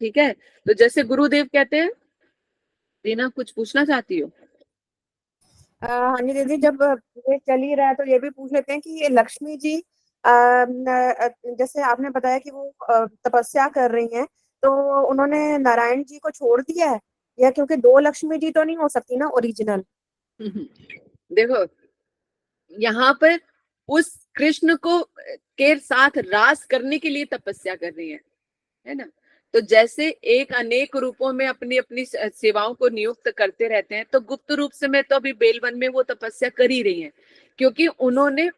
ठीक है, तो जैसे गुरुदेव कहते हैं, रीना कुछ पूछना चाहती हो? हाँ जी दीदी, जब ये चल ही रहा है तो ये भी पूछ लेते हैं कि ये लक्ष्मी जी जैसे आपने बताया कि वो तपस्या कर रही हैं, तो उन्होंने नारायण जी को छोड़ दिया है, या क्योंकि दो लक्ष्मी जी तो नहीं हो सकती ना ओरिजिनल। देखो, यहाँ पर उस कृष्ण को के साथ रास करने के लिए तपस्या कर रही है ना। तो जैसे एक अनेक रूपों में अपनी अपनी सेवाओं को नियुक्त करते रहते हैं, तो गुप्त रूप से मैं तो अभी बेलवन में वो तपस्या कर ही रही है, क्योंकि उन्होंने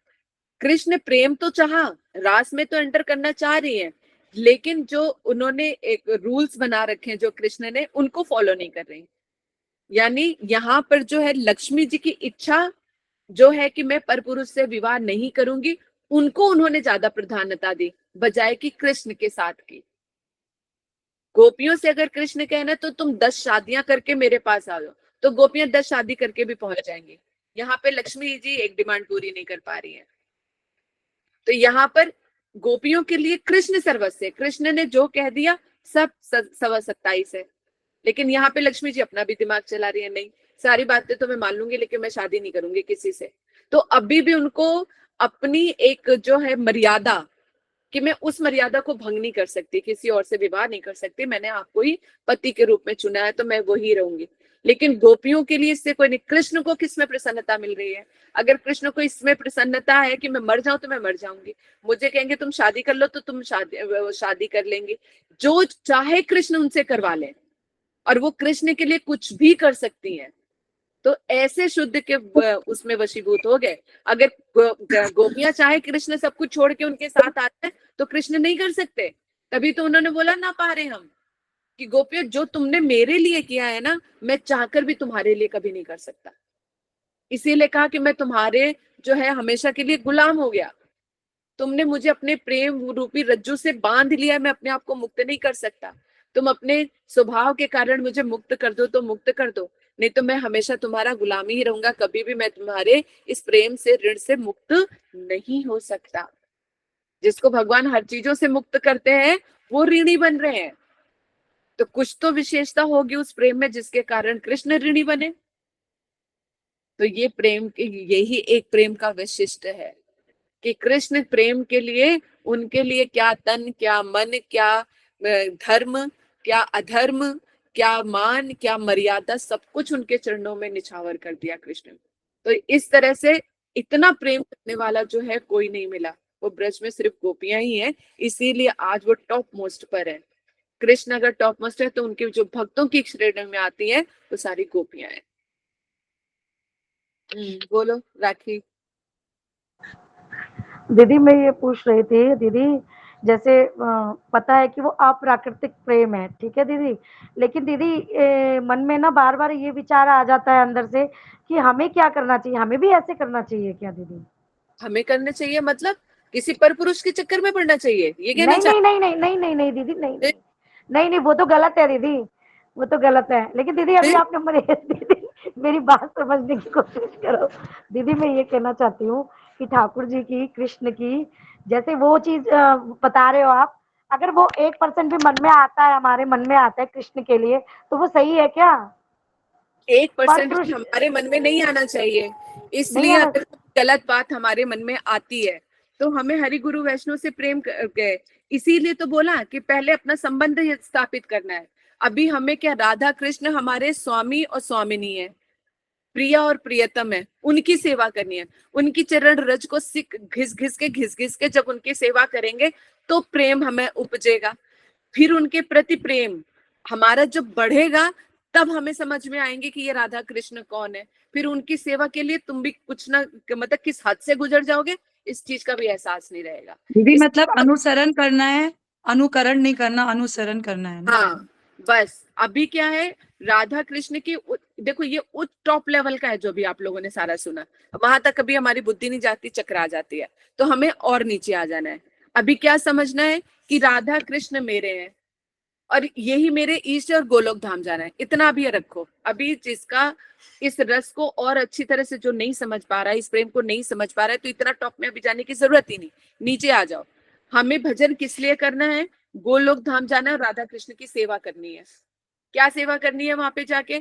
कृष्ण प्रेम तो चाहा, रास में तो एंटर करना चाह रही है, लेकिन जो उन्होंने एक रूल्स बना रखे हैं जो कृष्ण ने, उनको फॉलो नहीं कर रही। यानी यहाँ पर जो है लक्ष्मी जी की इच्छा जो है कि मैं परपुरुष से विवाह नहीं करूंगी, उनको उन्होंने ज्यादा प्रधानता दी बजाय कि कृष्ण के साथ की। गोपियों से अगर कृष्ण कहना तो तुम 10 शादियां करके मेरे पास आ जाओ, तो गोपियां 10 शादी करके भी पहुंच जाएंगी। यहाँ पे लक्ष्मी जी एक डिमांड पूरी नहीं कर पा रही है। तो यहाँ पर गोपियों के लिए कृष्ण सर्वस्व है, कृष्ण ने जो कह दिया सब 27 है। लेकिन यहाँ पे लक्ष्मी जी अपना भी दिमाग चला रही है, नहीं सारी बातें तो मैं मान लूंगी लेकिन मैं शादी नहीं करूंगी किसी से। तो अभी भी उनको अपनी एक जो है मर्यादा, कि मैं उस मर्यादा को भंग नहीं कर सकती, किसी और से विवाह नहीं कर सकती, मैंने आपको ही पति के रूप में चुना है तो मैं वही रहूंगी। लेकिन गोपियों के लिए इससे कोई नहीं। कृष्ण को किसमें प्रसन्नता मिल रही है? अगर कृष्ण को इसमें प्रसन्नता है कि मैं मर जाऊं तो मैं मर जाऊंगी, मुझे कहेंगे तुम शादी कर लो तो तुम शादी कर लेंगे, जो चाहे कृष्ण उनसे करवा लें, और वो कृष्ण के लिए कुछ भी कर सकती हैं। तो ऐसे शुद्ध के उसमें वशीभूत हो गए। अगर गोपियां चाहे कृष्ण सब कुछ छोड़ के उनके साथ आते हैं तो कृष्ण नहीं कर सकते। तभी तो उन्होंने बोला ना पा रहे हम, कि गोपियों जो तुमने मेरे लिए किया है ना, मैं चाहकर भी तुम्हारे लिए कभी नहीं कर सकता। इसीलिए कहा कि मैं तुम्हारे जो है हमेशा के लिए गुलाम हो गया। तुमने मुझे अपने प्रेम रूपी रज्जू से बांध लिया, मैं अपने आप को मुक्त नहीं कर सकता। तुम अपने स्वभाव के कारण मुझे मुक्त कर दो तो मुक्त कर दो, नहीं तो मैं हमेशा तुम्हारा गुलामी ही रहूंगा, कभी भी मैं तुम्हारे इस प्रेम से ऋण से मुक्त नहीं हो सकता। जिसको भगवान हर चीजों से मुक्त करते हैं वो ऋणी बन रहे हैं, तो कुछ तो विशेषता होगी उस प्रेम में जिसके कारण कृष्ण ऋणी बने। तो ये प्रेम यही एक प्रेम का विशिष्ट है कि कृष्ण प्रेम के लिए उनके लिए क्या तन, क्या मन, क्या धर्म, क्या अधर्म, क्या मान, क्या मर्यादा, सब कुछ उनके चरणों में निछावर कर दिया कृष्ण। तो इस तरह से इतना प्रेम करने वाला जो है कोई नहीं मिला, वो ब्रज में सिर्फ गोपियां ही हैं, इसीलिए आज वो टॉप मोस्ट पर है। कृष्ण अगर टॉप मोस्ट है तो उनके जो भक्तों की श्रेणी में आती है वो सारी गोपियां हैं। बोलो राखी। दीदी मैं ये पूछ रही थी दीदी, जैसे पता है कि वो अप्राकृतिक प्रेम है, ठीक है दीदी, लेकिन दीदी मन में ना बार बार ये विचार आ जाता है अंदर से कि हमें क्या करना चाहिए, हमें भी ऐसे करना चाहिए क्या दीदी? हमें करना चाहिए मतलब किसी पर पुरुष के चक्कर में पड़ना चाहिए, ये कहना नहीं चाहते? नहीं नहीं नहीं नहीं नहीं नहीं दीदी, नहीं नहीं नहीं नहीं, वो तो गलत है दीदी, वो तो गलत है। लेकिन दीदी अभी आपने दीदी मेरी बात समझने की कोशिश करो दीदी। मैं ये कहना चाहती हूँ कि ठाकुर जी की, कृष्ण की, जैसे वो चीज बता रहे हो आप, अगर वो 1% भी मन में आता है, हमारे मन में आता है कृष्ण के लिए, तो वो सही है क्या? 1% भी हमारे मन में नहीं आना चाहिए। नहीं इसलिए आना। अगर गलत बात हमारे मन में आती है तो हमें हरि गुरु वैष्णव से प्रेम गए। इसीलिए तो बोला कि पहले अपना संबंध स्थापित करना है। अभी हमें क्या, राधा कृष्ण हमारे स्वामी और स्वामिनी है, प्रिया और प्रियतम है, उनकी सेवा करनी है। उनकी चरण रज को सिक घिस घिस के जब उनकी सेवा करेंगे तो प्रेम हमें उपजेगा। फिर उनके प्रति प्रेम हमारा जब बढ़ेगा तब हमें समझ में आएंगे कि ये राधा कृष्ण कौन है। फिर उनकी सेवा के लिए तुम भी कुछ ना मतलब किस हद से गुजर जाओगे इस चीज का भी एहसास नहीं रहेगा। दीदी मतलब अनुसरण करना है, अनुकरण नहीं करना, अनुसरण करना है ना। हाँ बस अभी क्या है, राधा कृष्ण की देखो ये उच्च टॉप लेवल का है जो भी आप लोगों ने सारा सुना, वहां तक कभी हमारी बुद्धि नहीं जाती, चकरा जाती है, तो हमें और नीचे आ जाना है। अभी क्या समझना है कि राधा कृष्ण मेरे हैं और यही मेरे ईष्ट और गोलोक धाम जाना है, इतना भी रखो। अभी जिसका इस रस को और अच्छी तरह से जो नहीं समझ पा रहा है, इस प्रेम को नहीं समझ पा रहा है, तो इतना टॉप में अभी जाने की जरूरत ही नहीं, नीचे आ जाओ। हमें भजन किस लिए करना है? गोलोक धाम जाना है और राधा कृष्ण की सेवा करनी है। क्या सेवा करनी है वहां पे जाके?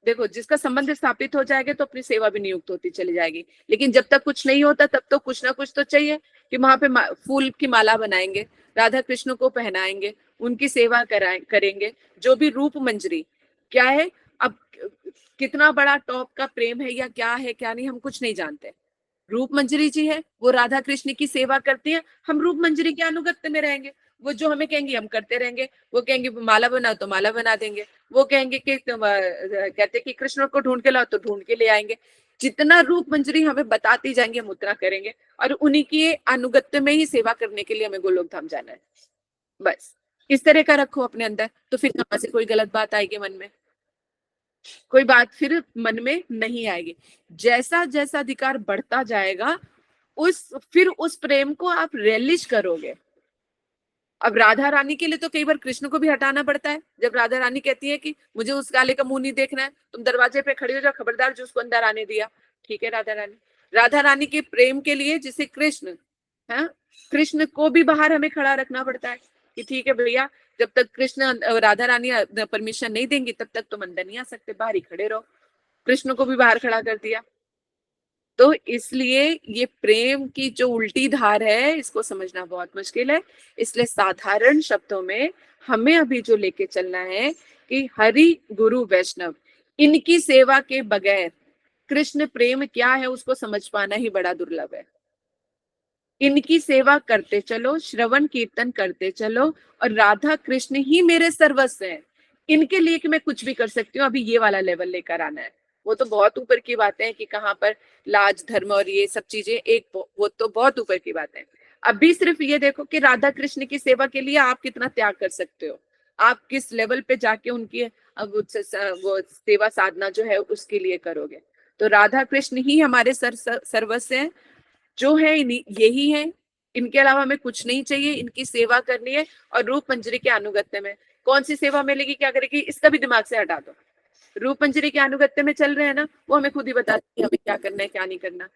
देखो, जिसका संबंध स्थापित हो जाएगा तो अपनी सेवा भी नियुक्त होती चली जाएगी, लेकिन जब तक कुछ नहीं होता तब तो कुछ ना कुछ तो चाहिए कि वहां पे फूल की माला बनाएंगे, राधा कृष्ण को पहनाएंगे, उनकी सेवा करेंगे। जो भी रूप मंजरी क्या है, अब कितना बड़ा टॉप का प्रेम है या क्या है क्या नहीं, हम कुछ नहीं जानते। रूप मंजरी जी है, वो राधा कृष्ण की सेवा करती है, हम रूप मंजरी के अनुगत्य में रहेंगे। वो जो हमें कहेंगे हम करते रहेंगे। वो कहेंगे माला बनाओ तो माला बना देंगे। वो कहेंगे कि कहते कि कृष्ण को ढूंढ के लाओ तो ढूंढ के ले आएंगे। जितना रूप मंजरी हमें बताती जाएंगे हम उतना करेंगे, और उन्हीं के अनुगत्य में ही सेवा करने के लिए हमें गोलोक धाम जाना है। बस इस तरह का रखो अपने अंदर, तो फिर कहां से कोई गलत बात आएगी मन में? कोई बात फिर मन में नहीं आएगी। जैसा जैसा अधिकार बढ़ता जाएगा, फिर उस प्रेम को आप रेलिश करोगे। अब राधा रानी के लिए तो कई बार कृष्ण को भी हटाना पड़ता है। जब राधा रानी कहती है कि मुझे उस काले का मुंह नहीं देखना है, तुम दरवाजे पे खड़ी हो जाओ, खबरदार जो उसको अंदर आने दिया। ठीक है, राधा रानी के प्रेम के लिए जिसे कृष्ण है, कृष्ण को भी बाहर हमें खड़ा रखना पड़ता है कि ठीक है भैया, जब तक कृष्ण राधा रानी परमिशन नहीं देंगी तब तक तुम अंदर नहीं आ सकते, बाहर ही खड़े रहो। कृष्ण को भी बाहर खड़ा कर दिया। तो इसलिए ये प्रेम की जो उल्टी धार है, इसको समझना बहुत मुश्किल है। इसलिए साधारण शब्दों में हमें अभी जो लेके चलना है कि हरि गुरु वैष्णव इनकी सेवा के बगैर कृष्ण प्रेम क्या है उसको समझ पाना ही बड़ा दुर्लभ है। इनकी सेवा करते चलो, श्रवण कीर्तन करते चलो, और राधा कृष्ण ही मेरे सर्वस्व हैं। इनके लिए कि मैं कुछ भी कर सकती हूँ, अभी ये वाला लेवल लेकर आना है। वो तो बहुत ऊपर की बातें हैं कि कहाँ पर लाज धर्म और ये सब चीजें, वो तो बहुत ऊपर की बात है। अभी सिर्फ ये देखो कि राधा कृष्ण की सेवा के लिए आप कितना त्याग कर सकते हो, आप किस लेवल पे जाके उनकी वो सेवा साधना जो है उसके लिए करोगे। तो राधा कृष्ण ही हमारे सर्वस्व हैं, जो है यही है। इनके अलावा हमें कुछ नहीं चाहिए, इनकी सेवा करनी है। और रूप मंजरी के अनुगत्य में कौन सी सेवा मिलेगी, क्या करेगी, इसका भी दिमाग से हटा दो। रूप मंजरी के अनुगत्य में चल रहे हैं ना, वो हमें खुद ही बताती है हमें क्या करना है क्या नहीं करना।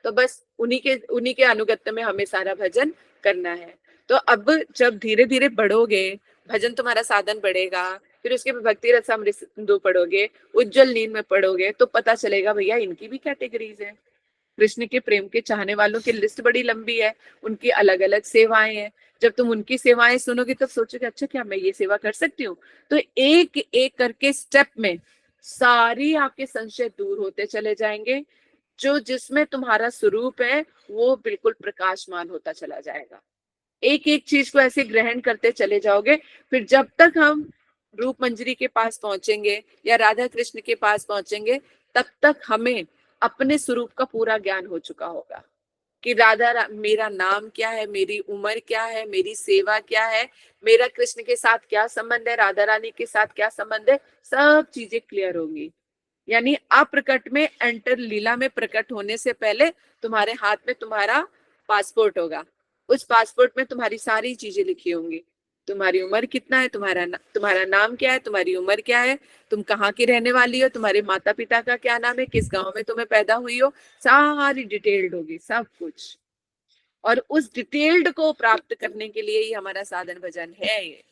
तो बस उन्हीं के अनुगत्य में हमें सारा भजन करना है। तो अब जब धीरे धीरे बढ़ोगे, भजन तुम्हारा साधन बढ़ेगा, फिर उसके बाद भक्ति रसामृत सिंधु पढ़ोगे, उज्जवल नींद में पढ़ोगे, तो पता चलेगा भैया इनकी भी कैटेगरीज है। कृष्ण के प्रेम के चाहने वालों की लिस्ट बड़ी लंबी है, उनकी अलग अलग सेवाएं हैं। जब तुम उनकी सेवाएं सुनोगे तब सोचोगे अच्छा क्या मैं ये सेवा कर सकती हूँ। तो एक एक करके स्टेप में सारी आपके संशय दूर होते चले जाएंगे। जो जिसमें तुम्हारा स्वरूप है वो बिल्कुल प्रकाशमान होता चला जाएगा। एक एक चीज को ऐसे ग्रहण करते चले जाओगे। फिर जब तक हम रूप मंजरी के पास पहुंचेंगे या राधा कृष्ण के पास पहुंचेंगे, तब तक हमें अपने स्वरूप का पूरा ज्ञान हो चुका होगा कि मेरा नाम क्या है, मेरी उम्र क्या है, मेरी सेवा क्या है, मेरा कृष्ण के साथ क्या संबंध है, राधा रानी के साथ क्या संबंध है, सब चीजें क्लियर होंगी। यानी अप्रकट में एंटर, लीला में प्रकट होने से पहले तुम्हारे हाथ में तुम्हारा पासपोर्ट होगा। उस पासपोर्ट में तुम्हारी सारी चीजें लिखी होंगी। तुम्हारी उम्र कितना है, तुम्हारा नाम क्या है, तुम्हारी उम्र क्या है, तुम कहाँ की रहने वाली हो, तुम्हारे माता पिता का क्या नाम है, किस गांव में तुम्हें पैदा हुई हो, सारी डिटेल्ड होगी सब कुछ। और उस डिटेल्ड को प्राप्त करने के लिए ही हमारा साधन भजन है ये।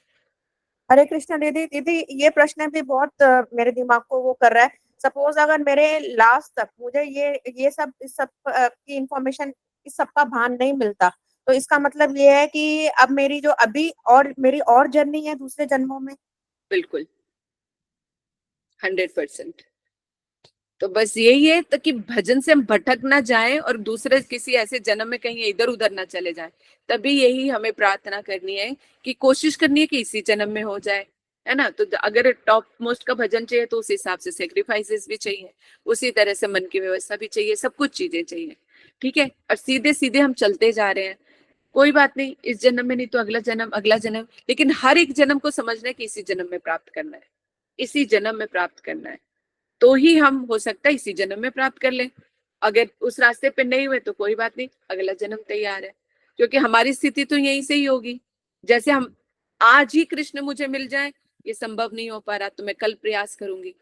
हरे कृष्ण दीदी। दीदी ये प्रश्न भी बहुत मेरे दिमाग को वो कर रहा है। सपोज अगर मेरे लास्ट तक मुझे ये सब इस सब की इंफॉर्मेशन, इस सब का भान नहीं मिलता, तो इसका मतलब ये है कि अब मेरी जो अभी और मेरी और जर्नी है दूसरे जन्मों में। बिल्कुल 100%। तो बस यही है तो कि भजन से हम भटक ना जाएं और दूसरे किसी ऐसे जन्म में कहीं इधर उधर ना चले जाएं। तभी यही हमें प्रार्थना करनी है कि कोशिश करनी है कि इसी जन्म में हो जाए, है ना। तो अगर टॉप मोस्ट का भजन चाहिए तो उस हिसाब से सेक्रीफाइसेस भी चाहिए, उसी तरह से मन की व्यवस्था भी चाहिए, सब कुछ चीजें चाहिए। ठीक है, और सीधे सीधे हम चलते जा रहे हैं, कोई बात नहीं, इस जन्म में नहीं तो अगला जन्म, अगला जन्म, लेकिन हर एक जन्म को समझना है कि इसी जन्म में प्राप्त करना है, इसी जन्म में प्राप्त करना है। तो ही हम हो सकता है इसी जन्म में प्राप्त कर लें। अगर उस रास्ते पे नहीं हुए तो कोई बात नहीं, अगला जन्म तैयार है, क्योंकि हमारी स्थिति तो यहीं से ही होगी। जैसे हम आज ही कृष्ण मुझे मिल जाए ये संभव नहीं हो पा रहा, तो मैं कल प्रयास करूंगी।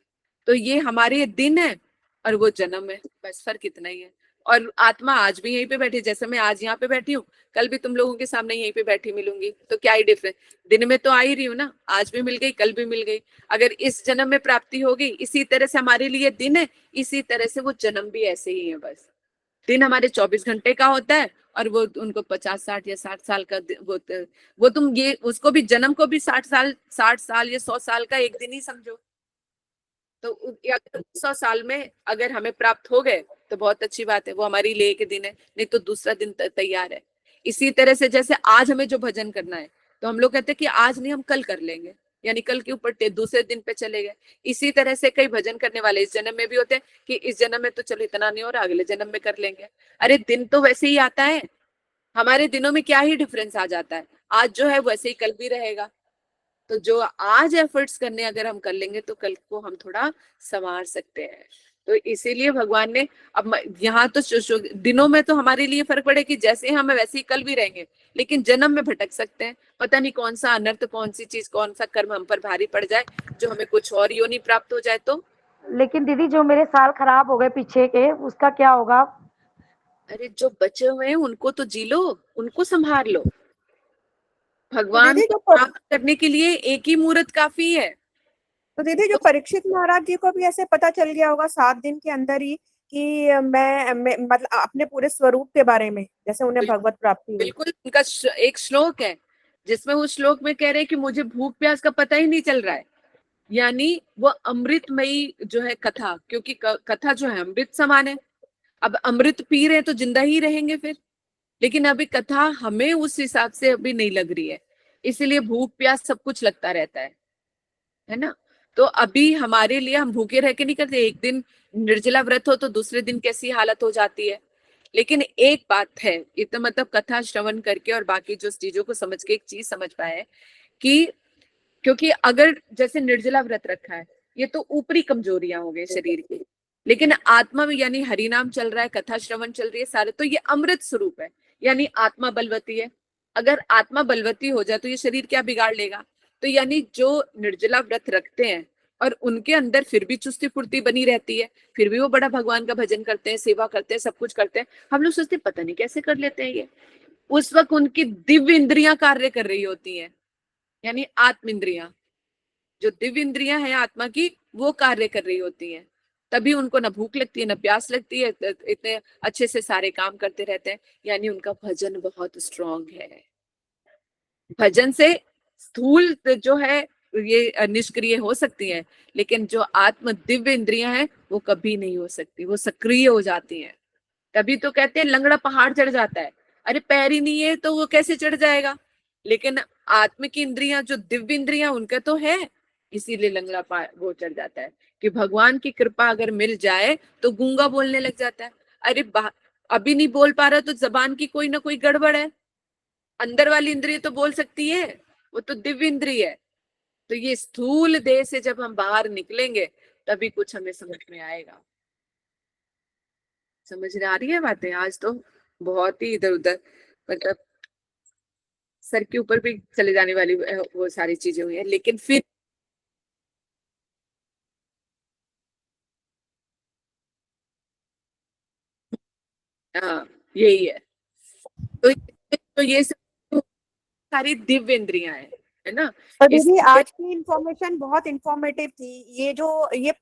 तो ये हमारे दिन है और वो जन्म है, बस फर्क इतना ही है। और आत्मा आज भी यहीं पे बैठी, जैसे मैं आज यहाँ पे बैठी हूँ, कल भी तुम लोगों के सामने यहीं पे बैठी मिलूंगी, तो क्या ही डिफरेंस, दिन में तो आ ही रही हूँ ना, आज भी मिल गई कल भी मिल गई। अगर इस जन्म में प्राप्ति होगी, इसी तरह से हमारे लिए दिन है, इसी तरह से वो जन्म भी ऐसे ही है। बस दिन हमारे 24 घंटे का होता है और वो उनको 50 60 या 60 साल का वो तुम ये उसको भी जन्म को भी 60 साल या 100 साल का एक दिन ही समझो। तो 100 साल में अगर हमें प्राप्त हो गए तो बहुत अच्छी बात है, वो हमारी लिए के दिन है, नहीं तो दूसरा दिन तैयार है। इसी तरह से जैसे आज हमें जो भजन करना है, तो हम लोग कहते हैं कि आज नहीं, हम कल कर लेंगे, यानी कल के ऊपर दूसरे दिन पे चले गए। इसी तरह से कई भजन करने वाले इस जन्म में भी होते हैं कि इस जन्म में तो चलो इतना नहीं हो रहा, अगले जन्म में कर लेंगे। अरे दिन तो वैसे ही आता है, हमारे दिनों में क्या ही डिफरेंस आ जाता है, आज जो है वैसे ही कल भी रहेगा। तो जो आज एफर्ट्स करने अगर हम कर लेंगे तो कल को हम थोड़ा संवार सकते हैं। तो इसीलिए भगवान ने अब यहाँ तो दिनों में तो हमारे लिए फर्क पड़े कि जैसे हम वैसे ही कल भी रहेंगे, लेकिन जन्म में भटक सकते हैं, पता नहीं कौन सा अनर्थ, कौन सी चीज, कौन सा कर्म हम पर भारी पड़ जाए जो हमें कुछ और योनि प्राप्त हो जाए। तो लेकिन दीदी जो मेरे साल खराब हो गए पीछे के, उसका क्या होगा? अरे जो बचे हुए हैं उनको तो जी लो, उनको संभाल लो। तो भगवान दीदी को जो प्राप्त करने के लिए एक ही मुहूर्त काफी है। तो दीदी जो परीक्षित महाराज जी को भी ऐसे पता चल गया होगा 7 दिन के अंदर ही कि मैं मतलब अपने पूरे स्वरूप के बारे में, जैसे उन्हें भगवत प्राप्ति हुई। बिल्कुल, उनका एक श्लोक है जिसमें उस श्लोक में कह रहे हैं कि मुझे भूख प्यास का पता ही नहीं चल रहा है, यानी वो अमृतमयी जो है कथा, क्योंकि कथा जो है अमृत समान है। अब अमृत पी रहे हैं तो जिंदा ही रहेंगे फिर, लेकिन अभी कथा हमें उस हिसाब से अभी नहीं लग रही है, इसीलिए भूख प्यास सब कुछ लगता रहता है ना। तो अभी हमारे लिए हम भूखे रह के नहीं करते, एक दिन निर्जला व्रत हो तो दूसरे दिन कैसी हालत हो जाती है। लेकिन एक बात है, इतना मतलब कथा श्रवण करके और बाकी जो चीजों को समझ के एक चीज समझ पाए कि क्योंकि अगर जैसे निर्जला व्रत रखा है, ये तो ऊपरी कमजोरियां हो गई शरीर की, लेकिन आत्मा में यानी हरि नाम चल रहा है, कथा श्रवण चल रही है सारे, तो ये अमृत स्वरूप है, यानी आत्मा बलवती है। अगर आत्मा बलवती हो जाए तो ये शरीर क्या बिगाड़ लेगा। तो यानी जो निर्जला व्रत रखते हैं और उनके अंदर फिर भी चुस्ती फुर्ती बनी रहती है, फिर भी वो बड़ा भगवान का भजन करते हैं, सेवा करते हैं, सब कुछ करते हैं, हम लोग सोचते पता नहीं कैसे कर लेते हैं ये। उस वक्त उनकी दिव्य इंद्रियां कार्य कर रही होती हैं, यानी आत्म इंद्रियां, जो दिव्य इंद्रियां हैं आत्मा की, वो कार्य कर रही होती हैं, तभी उनको न भूख लगती है न प्यास लगती है, इतने अच्छे से सारे काम करते रहते हैं, यानी उनका भजन बहुत स्ट्रांग है। भजन से स्थूल जो है ये निष्क्रिय हो सकती है, लेकिन जो आत्म दिव्य इंद्रियां हैं वो कभी नहीं हो सकती, वो सक्रिय हो जाती हैं। तभी तो कहते हैं लंगड़ा पहाड़ चढ़ जाता है, अरे पैर ही नहीं है तो वो कैसे चढ़ जाएगा। लेकिन आत्म की इंद्रियां जो दिव्य इंद्रियां उनका तो है, इसीलिए लंगड़ा वो चढ़ जाता है कि भगवान की कृपा अगर मिल जाए तो गूंगा बोलने लग जाता है। अरे अभी नहीं बोल पा रहा तो जबान की कोई ना कोई गड़बड़ है, अंदर वाली इंद्रिय तो बोल सकती है, वो तो दिव्य इंद्रिय है। तो ये स्थूल देह से जब हम बाहर निकलेंगे तभी कुछ हमें समझ में आएगा। समझ में आ रही है बातें? आज तो बहुत ही इधर उधर मतलब सर के ऊपर भी चले जाने वाली वो सारी चीजें हुई है, लेकिन फिर हाँ यही है। तो ये सब सारी दिव्य इंद्रियां है ना। तो दीदी इसलिए आज की इंफॉर्मेशन बहुत इंफॉर्मेटिव थी, ये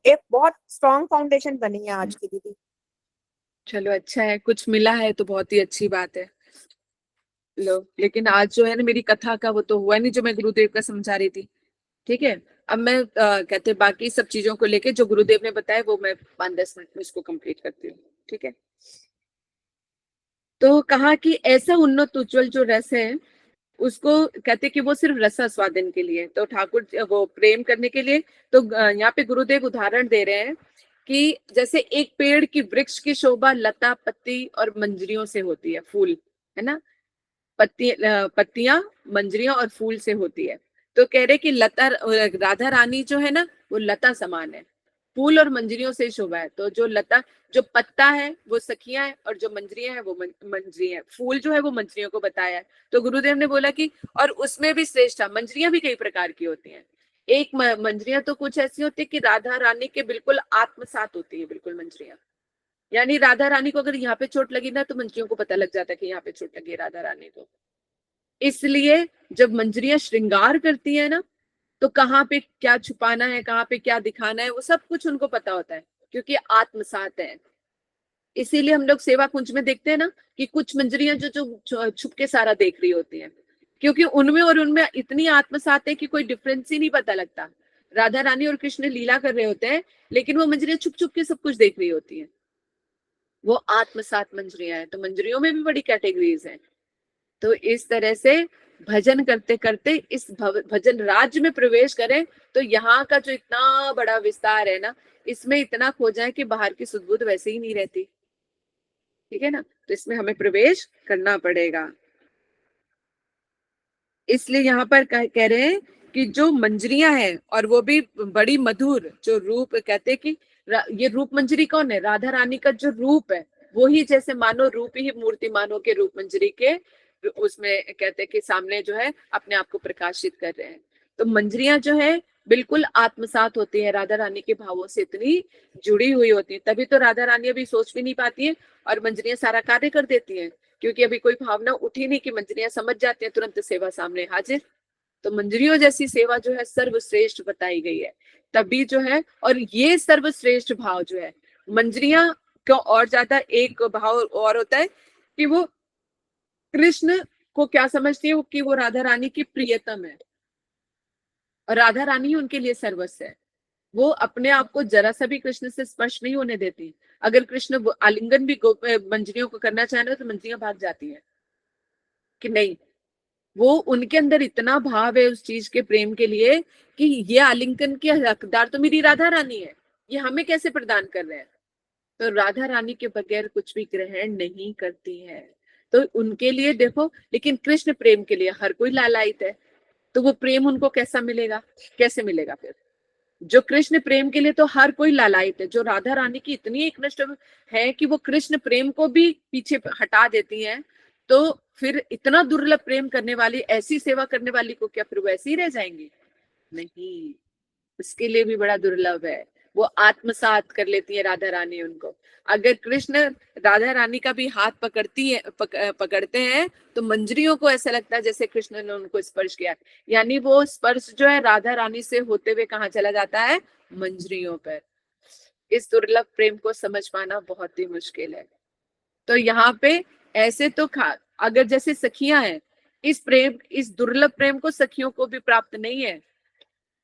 एक बहुत स्ट्रॉन्ग फाउंडेशन बनी है आज की दीदी। चलो अच्छा है, कुछ मिला है तो बहुत ही अच्छी बात है। लो, लेकिन आज जो है ना मेरी कथा का वो तो हुआ नहीं जो मैं गुरुदेव का समझा रही थी। ठीक है, अब मैं कहते बाकी सब चीजों को लेके जो गुरुदेव ने बताया वो मैं 5-10 मिनट में इसको कंप्लीट करती हूँ। ठीक है, तो कहा कि ऐसा उन्नत उज्जवल जो रस है उसको कहते कि वो सिर्फ रसास्वादन के लिए, तो ठाकुर वो प्रेम करने के लिए। तो यहाँ पे गुरुदेव उदाहरण दे रहे हैं कि जैसे एक पेड़ की वृक्ष की शोभा लता पत्ती और मंजरियों से होती है, फूल है ना, पत्तियां मंजरियां और फूल से होती है। तो कह रहे कि लता राधा रानी जो है ना वो लता समान है, फूल और मंजरियों से शोभा है। तो जो लता, जो पत्ता है वो सखियां है, और जो मंजरियां है वो मंजरी है। फूल जो है वो मंजरियों को बताया है। तो गुरुदेव ने बोला कि और उसमें भी श्रेष्ठ, मंजरियां भी कई प्रकार की होती हैं। एक मंजरियां तो कुछ ऐसी होती है कि राधा रानी के बिल्कुल आत्मसात होती है, बिल्कुल मंजरियां। यानी राधा रानी को अगर यहाँ पे चोट लगी ना, तो मंजरियों को पता लग जाता है कि यहाँ पे चोट लगी है राधा रानी को। इसलिए जब मंजरियां श्रृंगार करती है ना, तो कहाँ पे क्या छुपाना है, कहाँ पे क्या दिखाना है, वो सब कुछ उनको पता होता है, क्योंकि आत्मसात है। इसीलिए हम लोग सेवा कुंज में देखते हैं ना कि कुछ मंजरियां जो छुप के सारा देख रही होती हैं, क्योंकि उनमें और उनमें इतनी आत्मसात है कि कोई डिफरेंस ही नहीं पता लगता। राधा रानी और कृष्ण लीला कर रहे होते हैं, लेकिन वो मंजरियां छुप छुप के सब कुछ देख रही होती हैं। वो आत्मसात मंजरियां हैं। तो मंजरियों में भी बड़ी कैटेगरीज हैं। तो इस तरह से भजन करते करते इस भजन राज्य में प्रवेश करें, तो यहाँ का जो इतना बड़ा विस्तार है ना, इसमें इतना खो जाए कि बाहर की सुध-बुध वैसे ही नहीं रहती। ठीक है ना? तो इसमें हमें प्रवेश करना पड़ेगा। इसलिए यहाँ पर कह रहे हैं कि जो मंजरियां हैं, और वो भी बड़ी मधुर, जो रूप कहते हैं कि ये रूप मंजरी कौन है? राधा रानी का जो रूप है, वो ही जैसे मानो रूप ही मूर्ति मानो के रूप मंजरी के उसमें कहते हैं कि सामने जो है अपने आप को प्रकाशित कर रहे हैं। तो मंजरियां जो है बिल्कुल आत्मसात होती है, राधा रानी के भावों से इतनी जुड़ी हुई होती है। तभी तो राधा रानी अभी सोच भी नहीं पाती है और मंजरियां सारा कार्य कर देती हैं, क्योंकि अभी कोई भावना उठी नहीं कि मंजरियां समझ जाती हैं, तुरंत सेवा सामने हाजिर। तो मंजरियों जैसी सेवा जो है सर्वश्रेष्ठ बताई गई है। तभी जो है, और ये सर्वश्रेष्ठ भाव जो है मंजरियां क्यों और ज्यादा, एक भाव और होता है कि वो कृष्ण को क्या समझती है कि वो राधा रानी की प्रियतम है, और राधा रानी उनके लिए सर्वस्व है। वो अपने आप को जरा सा भी कृष्ण से स्पर्श नहीं होने देती। अगर कृष्ण आलिंगन भी मंजरियों को करना चाहे तो मंजरियां भाग जाती हैं कि नहीं, वो उनके अंदर इतना भाव है उस चीज के प्रेम के लिए कि ये आलिंगन की हकदार तो मेरी राधा रानी है, ये हमें कैसे प्रदान कर रहे हैं। तो राधा रानी के बगैर कुछ भी ग्रहण नहीं करती है। तो उनके लिए देखो, लेकिन कृष्ण प्रेम के लिए हर कोई लालायित है। तो वो प्रेम उनको कैसा मिलेगा, कैसे मिलेगा फिर? जो कृष्ण प्रेम के लिए तो हर कोई लालायित है, जो राधा रानी की इतनी एकनिष्ठ है कि वो कृष्ण प्रेम को भी पीछे हटा देती हैं, तो फिर इतना दुर्लभ प्रेम करने वाली, ऐसी सेवा करने वाली को क्या फिर वो ऐसी ही रह जाएंगी? नहीं, उसके लिए भी बड़ा दुर्लभ है। वो आत्मसात कर लेती है राधा रानी उनको। अगर कृष्ण राधा रानी का भी हाथ पकड़ते हैं, तो मंजरियों को ऐसा लगता है जैसे कृष्ण ने उनको स्पर्श किया। यानी वो स्पर्श जो है राधा रानी से होते हुए कहाँ चला जाता है? मंजरियों पर। इस दुर्लभ प्रेम को समझ पाना बहुत ही मुश्किल है। तो यहाँ पे ऐसे तो अगर जैसे सखियां हैं, इस दुर्लभ प्रेम को सखियों को भी प्राप्त नहीं है।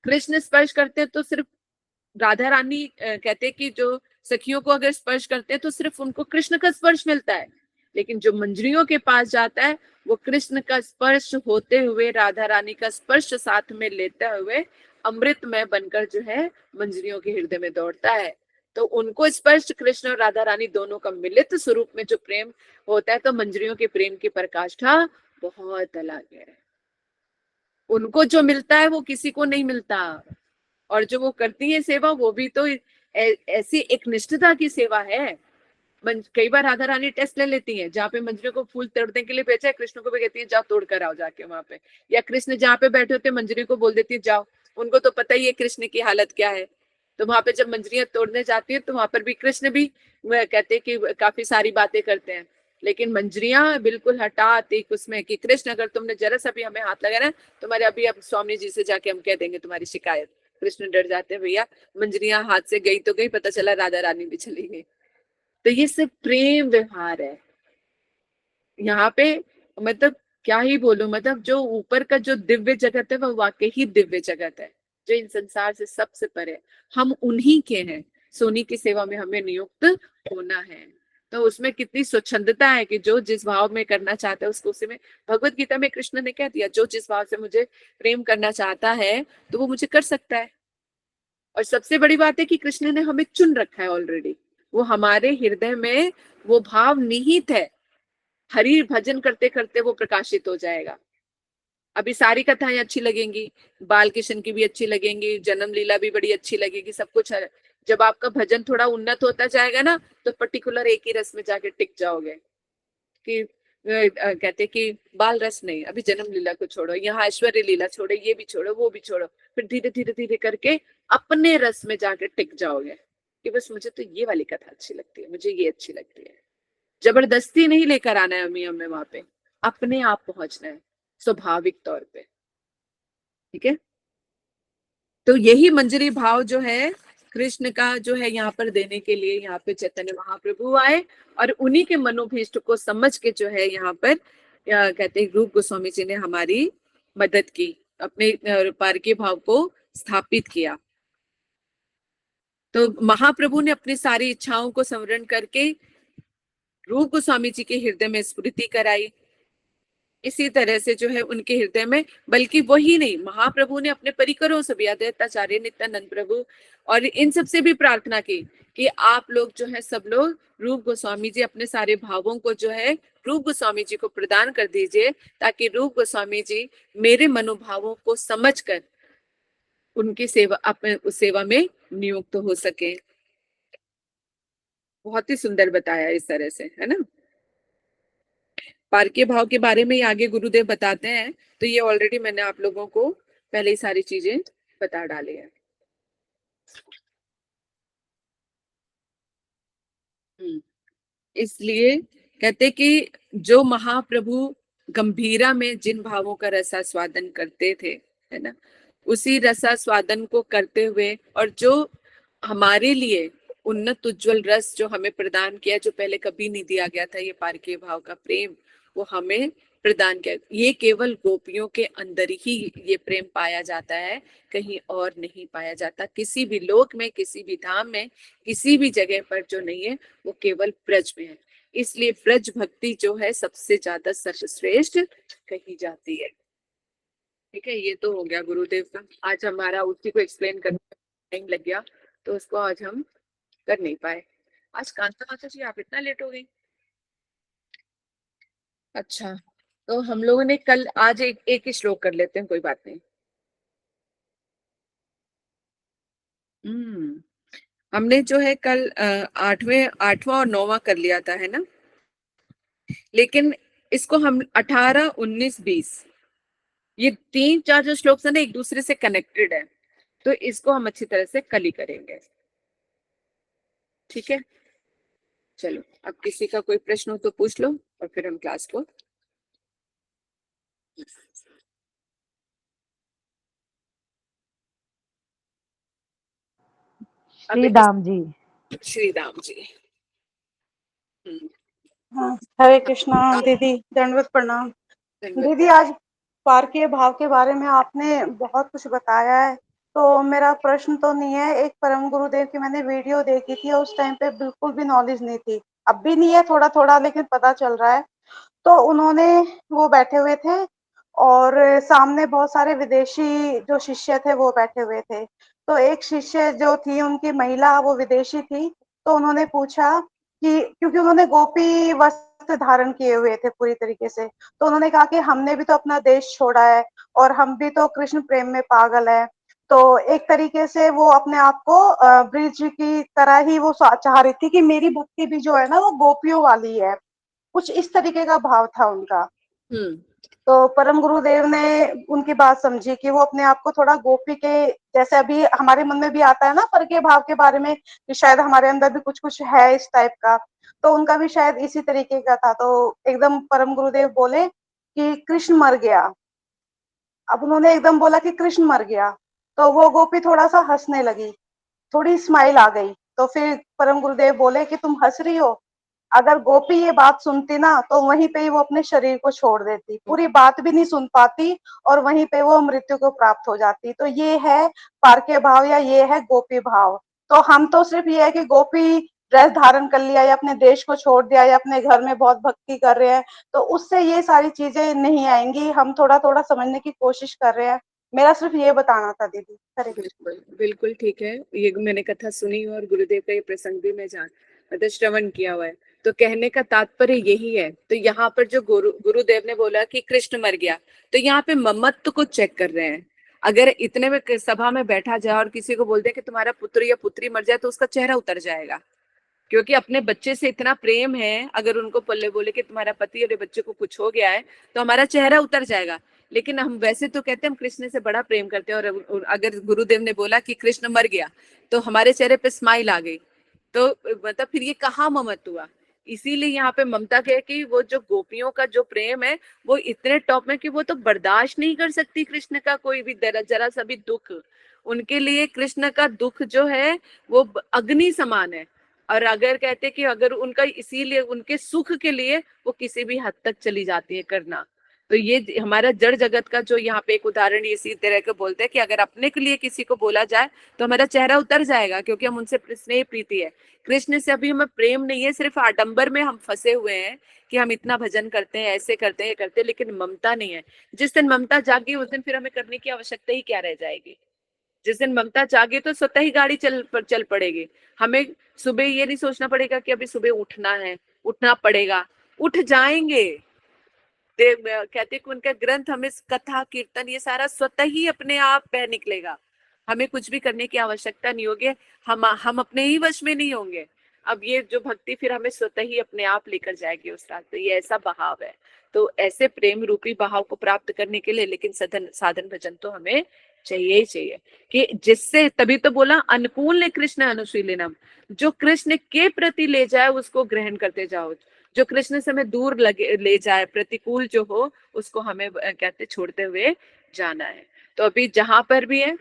कृष्ण स्पर्श करते हैं तो सिर्फ राधा रानी कहते हैं कि जो सखियों को अगर स्पर्श करते हैं तो सिर्फ उनको कृष्ण का स्पर्श मिलता है, लेकिन जो मंजरियों के पास जाता है वो कृष्ण का स्पर्श होते हुए, राधा रानी का स्पर्श साथ में लेते हुए अमृतमय बनकर जो है मंजरियों के हृदय में दौड़ता है। तो उनको स्पर्श कृष्ण और राधा रानी दोनों का मिलित स्वरूप में जो प्रेम होता है, तो मंजरियों के प्रेम की पराकाष्ठा बहुत अलग है। उनको जो मिलता है वो किसी को नहीं मिलता। और जो वो करती है सेवा, वो भी तो ऐसी एक निष्ठता की सेवा है। कई बार राधा रानी टेस्ट ले लेती हैं, जहाँ पे मंजरियों को फूल तोड़ने के लिए भेजा है, कृष्ण को भी कहती है जाओ तोड़ कर आओ जाके वहां पे। या कृष्ण जहाँ पे बैठे होते मंजरी को बोल देती है जाओ। उनको तो पता ही है कृष्ण की हालत क्या है। तो वहां पे जब मंजरियां तोड़ने जाती है तो वहां पर भी कृष्ण भी कहते हैं कि काफी सारी बातें करते हैं, लेकिन मंजरियां बिल्कुल हटाती उसमें कि कृष्ण अगर तुमने जरा सा भी हमें हाथ लगाना, तुम्हारे अभी अब स्वामी जी से जाके हम कह देंगे तुम्हारी शिकायत। कृष्ण डर जाते हैं, भैया मंजरियां हाथ से गई तो गई, पता चला राधा रानी भी चली गई। तो ये सिर्फ प्रेम व्यवहार है यहाँ पे। मतलब क्या ही बोलूं, मतलब जो ऊपर का जो दिव्य जगत है वह वाकई ही दिव्य जगत है, जो इन संसार से सबसे परे। हम उन्हीं के हैं, सोनी की सेवा में हमें नियुक्त होना है। तो उसमें कितनी स्वच्छंदता है कि जो जिस भाव में करना चाहता है उसको उसी में। भगवत गीता में कृष्ण ने कह दिया, जो जिस भाव से मुझे प्रेम करना चाहता है तो वो मुझे कर सकता है। और सबसे बड़ी बात है कि कृष्ण ने हमें चुन रखा है ऑलरेडी। वो हमारे हृदय में वो भाव निहित है, हरि भजन करते करते वो प्रकाशित हो जाएगा। अभी सारी कथाएं अच्छी लगेंगी, बाल कृष्ण की भी अच्छी लगेंगी, जन्म लीला भी बड़ी अच्छी लगेगी, सब कुछ है, जब आपका भजन थोड़ा उन्नत होता जाएगा ना, तो पर्टिकुलर एक ही रस में जाके टिक जाओगे कि कहते कि बाल रस नहीं, अभी जन्म लीला को छोड़ो, यहाँ ऐश्वर्य लीला छोड़ो, ये भी छोड़ो, वो भी छोड़ो, फिर धीरे धीरे धीरे करके अपने रस में जाके टिक जाओगे कि बस मुझे तो ये वाली कथा अच्छी लगती है, मुझे ये अच्छी लगती है। जबरदस्ती नहीं लेकर आना है हमें वहां पे, अपने आप पहुंचना है स्वाभाविक तौर पे। ठीक है, तो यही मंजरी भाव जो है कृष्ण का जो है यहाँ पर देने के लिए यहाँ पे चैतन्य महाप्रभु आए, और उन्हीं के मनोभीष्ट को समझ के जो है यहाँ पर कहते हैं रूप गोस्वामी जी ने हमारी मदद की, अपने पारकी भाव को स्थापित किया। तो महाप्रभु ने अपनी सारी इच्छाओं को संवरण करके रूप गोस्वामी जी के हृदय में स्फूर्ति कराई। इसी तरह से जो है उनके हृदय में, बल्कि वही नहीं, महाप्रभु ने अपने परिकरों से भी, अद्वैताचार्य नित्यानंद प्रभु और इन सबसे भी प्रार्थना की कि आप लोग जो है सब लोग रूप गोस्वामी जी अपने सारे भावों को जो है रूप गोस्वामी जी को प्रदान कर दीजिए, ताकि रूप गोस्वामी जी मेरे मनोभावों को समझकर उनकी सेवा, अपने उस सेवा में नियुक्त हो सके। बहुत ही सुंदर बताया इस तरह से, है ना। पारके भाव के बारे में आगे गुरुदेव बताते हैं, तो ये ऑलरेडी मैंने आप लोगों को पहले ही सारी चीजें बता डाली है। इसलिए कहते कि जो महाप्रभु गंभीरा में जिन भावों का रसास्वादन करते थे, है ना, उसी रसास्वादन को करते हुए, और जो हमारे लिए उन्नत उज्जवल रस जो हमें प्रदान किया, जो पहले कभी नहीं दिया गया था, ये पारके भाव का प्रेम, वो हमें प्रदान किया। ये केवल गोपियों के अंदर ही ये प्रेम पाया जाता है, कहीं और नहीं पाया जाता, किसी भी लोक में, किसी भी धाम में, किसी भी जगह पर जो नहीं है, वो केवल ब्रज में है। इसलिए ब्रज भक्ति जो है सबसे ज्यादा सर्वश्रेष्ठ कही जाती है। ठीक है, ये तो हो गया गुरुदेव का। आज हमारा उसी को एक्सप्लेन करने में टाइम लग गया, तो उसको आज हम कर नहीं पाए। आज कांता माता जी आप इतना लेट हो गई? अच्छा, तो हम लोगों ने कल, आज एक ही श्लोक कर लेते हैं, कोई बात नहीं। हमने जो है कल आठवां और 9वां कर लिया था, है ना, लेकिन इसको हम 18, 19, 20 ये 3-4 जो श्लोक है ना, एक दूसरे से कनेक्टेड है, तो इसको हम अच्छी तरह से कल ही करेंगे। ठीक है, चलो, अब किसी का कोई प्रश्न हो तो पूछ लो, और फिर हम क्लास को श्री दाम जी। श्री राम जी। हाँ, हरे कृष्णा दीदी, दंडवत प्रणाम। दीदी, आज पारकीय भाव के बारे में आपने बहुत कुछ बताया है, तो मेरा प्रश्न तो नहीं है। एक परम गुरुदेव की मैंने वीडियो देखी थी, उस टाइम पे बिल्कुल भी नॉलेज नहीं थी, अब भी नहीं है, थोड़ा थोड़ा लेकिन पता चल रहा है। तो उन्होंने, वो बैठे हुए थे और सामने बहुत सारे विदेशी जो शिष्य थे वो बैठे हुए थे। तो एक शिष्य जो थी उनकी महिला, वो विदेशी थी, तो उन्होंने पूछा कि, क्योंकि उन्होंने गोपी वस्त्र धारण किए हुए थे पूरी तरीके से, तो उन्होंने कहा कि हमने भी तो अपना देश छोड़ा है और हम भी तो कृष्ण प्रेम में पागल है। तो एक तरीके से वो अपने आप को ब्रिज की तरह ही वो चाह रही थी कि मेरी भक्ति भी जो है ना वो गोपियों वाली है, कुछ इस तरीके का भाव था उनका। तो परम गुरुदेव ने उनकी बात समझी कि वो अपने आप को थोड़ा गोपी के जैसे, अभी हमारे मन में भी आता है ना परके भाव के बारे में, कि शायद हमारे अंदर भी कुछ कुछ है इस टाइप का, तो उनका भी शायद इसी तरीके का था। तो एकदम परम गुरुदेव बोले कि कृष्ण मर गया। अब उन्होंने एकदम बोला कि कृष्ण मर गया, तो वो गोपी थोड़ा सा हंसने लगी, थोड़ी स्माइल आ गई। तो फिर परम गुरुदेव बोले कि तुम हंस रही हो, अगर गोपी ये बात सुनती ना तो वहीं पे ही वो अपने शरीर को छोड़ देती, पूरी बात भी नहीं सुन पाती, और वहीं पे वो मृत्यु को प्राप्त हो जाती। तो ये है पारके भाव, या ये है गोपी भाव। तो हम तो सिर्फ ये है कि गोपी ड्रेस धारण कर लिया, या अपने देश को छोड़ दिया, या अपने घर में बहुत भक्ति कर रहे हैं, तो उससे ये सारी चीजें नहीं आएंगी। हम थोड़ा थोड़ा समझने की कोशिश कर रहे हैं, मेरा सिर्फ ये बताना था दीदी। बिल्कुल बिल्कुल ठीक है, ये मैंने कथा सुनी और गुरुदेव का ये प्रसंग भी मैं मतलब श्रवण किया हुआ है। तो कहने का तात्पर्य यही है। तो यहाँ पर जो गुरुदेव ने बोला कि कृष्ण मर गया, तो यहाँ पे ममत्व को चेक कर रहे हैं। अगर इतने में सभा में बैठा जाए और किसी को बोल दे कि तुम्हारा पुत्र या पुत्री मर जाए तो उसका चेहरा उतर जाएगा, क्योंकि अपने बच्चे से इतना प्रेम है। अगर उनको पल्ले बोले कि तुम्हारा पति और बच्चे को कुछ हो गया है तो हमारा चेहरा उतर जाएगा। लेकिन हम वैसे तो कहते हैं हम कृष्ण से बड़ा प्रेम करते हैं, और अगर गुरुदेव ने बोला कि कृष्ण मर गया तो हमारे चेहरे पे स्माइल आ गई, तो मतलब फिर ये कहाँ ममत्व हुआ। इसीलिए यहाँ पे ममता कहे कि वो जो गोपियों का जो प्रेम है वो इतने टॉप में कि वो तो बर्दाश्त नहीं कर सकती कृष्ण का कोई भी जरा सा भी दुख। उनके लिए कृष्ण का दुख जो है वो अग्नि समान है। और अगर कहते कि अगर उनका इसीलिए उनके सुख के लिए वो किसी भी हद तक चली जाती है करना। तो ये हमारा जड़ जगत का जो यहाँ पे एक उदाहरण इसी तरह के बोलते हैं कि अगर अपने के लिए किसी को बोला जाए तो हमारा चेहरा उतर जाएगा, क्योंकि हम उनसे स्नेह प्रीति है। कृष्ण से अभी हमें प्रेम नहीं है, सिर्फ आडंबर में हम फंसे हुए हैं कि हम इतना भजन करते हैं, ऐसे करते हैं, ये करते हैं, लेकिन ममता नहीं है। जिस दिन ममता जागी उस दिन फिर हमें करने की आवश्यकता ही क्या रह जाएगी। जिस दिन ममता जागे तो स्वतः ही गाड़ी चल पड़ेगी। हमें सुबह ये नहीं सोचना पड़ेगा कि अभी सुबह उठना है, उठना पड़ेगा, उठ जाएंगे। कहते कि उनका ग्रंथ हमें कथा कीर्तन ये सारा स्वतः ही अपने आप बह निकलेगा। हमें कुछ भी करने की आवश्यकता नहीं होगी, हम अपने ही वश में नहीं होंगे। अब ये जो भक्ति फिर हमें स्वतः ही अपने आप लेकर जाएगी उस रास्ते। ये ऐसा बहाव है। तो ऐसे प्रेम रूपी बहाव को प्राप्त करने के लिए लेकिन साधन भजन तो हमें चाहिए ही चाहिए, कि जिससे तभी तो बोला अनुकूल ने कृष्ण अनुशीलनम, जो कृष्ण के प्रति ले जाए उसको ग्रहण करते जाओ। जो कृष्ण से हमें दूर ले जाए, प्रतिकूल जो हो उसको हमें कहते छोड़ते हुए जाना है। तो अभी जहां पर भी है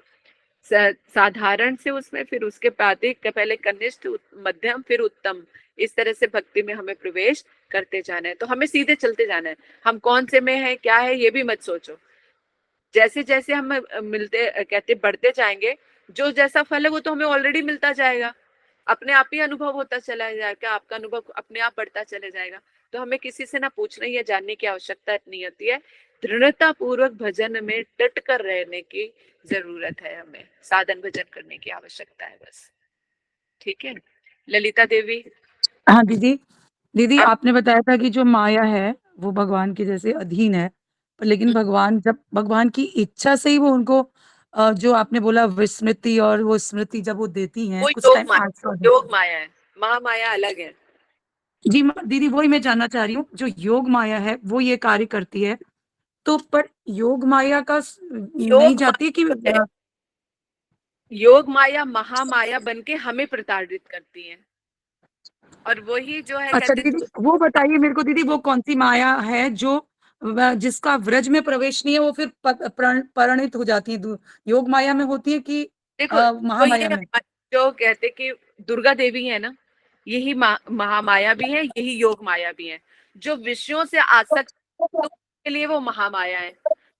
साधारण से उसमें, फिर उसके बाद पहले कनिष्ठ, मध्यम, फिर उत्तम, इस तरह से भक्ति में हमें प्रवेश करते जाना है। तो हमें सीधे चलते जाना है। हम कौन से में है क्या है ये भी मत सोचो। जैसे जैसे हम मिलते कहते बढ़ते जाएंगे, जो जैसा फल है वो तो हमें ऑलरेडी मिलता जाएगा, अपने आप ही अनुभव होता चला जाएगा, आपका अनुभव अपने आप बढ़ता चले जाएगा। तो हमें किसी से ना पूछने या जानने की आवश्यकता नहीं होती है। दृढ़ता पूर्वक भजन में डट कर रहने की जरूरत है, हमें साधन भजन करने की आवश्यकता है बस। ठीक है ललिता देवी। हाँ दीदी, दीदी अब आपने बताया था कि जो माया है वो भगवान के जैसे अधीन है, पर लेकिन भगवान जब भगवान की इच्छा से ही वो उनको जो आपने बोला विस्मृति और वो स्मृति जब वो देती हैं वो कुछ टाइम योग माया है, महामाया अलग है। जी दीदी वही मैं जानना चाह रही हूँ, जो योग माया है वो ये कार्य करती है, तो पर योग माया का नहीं योग जाती कि माया, योग माया महामाया बनके हमें प्रताड़ित करती है। और वही जो है अच्छा कहते दीदी वो बताइए मेरे को दीदी, वो कौन सी माया है जो जिसका व्रज में प्रवेश नहीं है वो फिर परिणित हो जाती है, योग माया में होती है कि देखो वो ये महामाया में? जो कहते कि दुर्गा देवी है ना, यही महामाया भी है, यही योग माया भी है। जो विषयों से आसक्त के लिए वो महामाया है,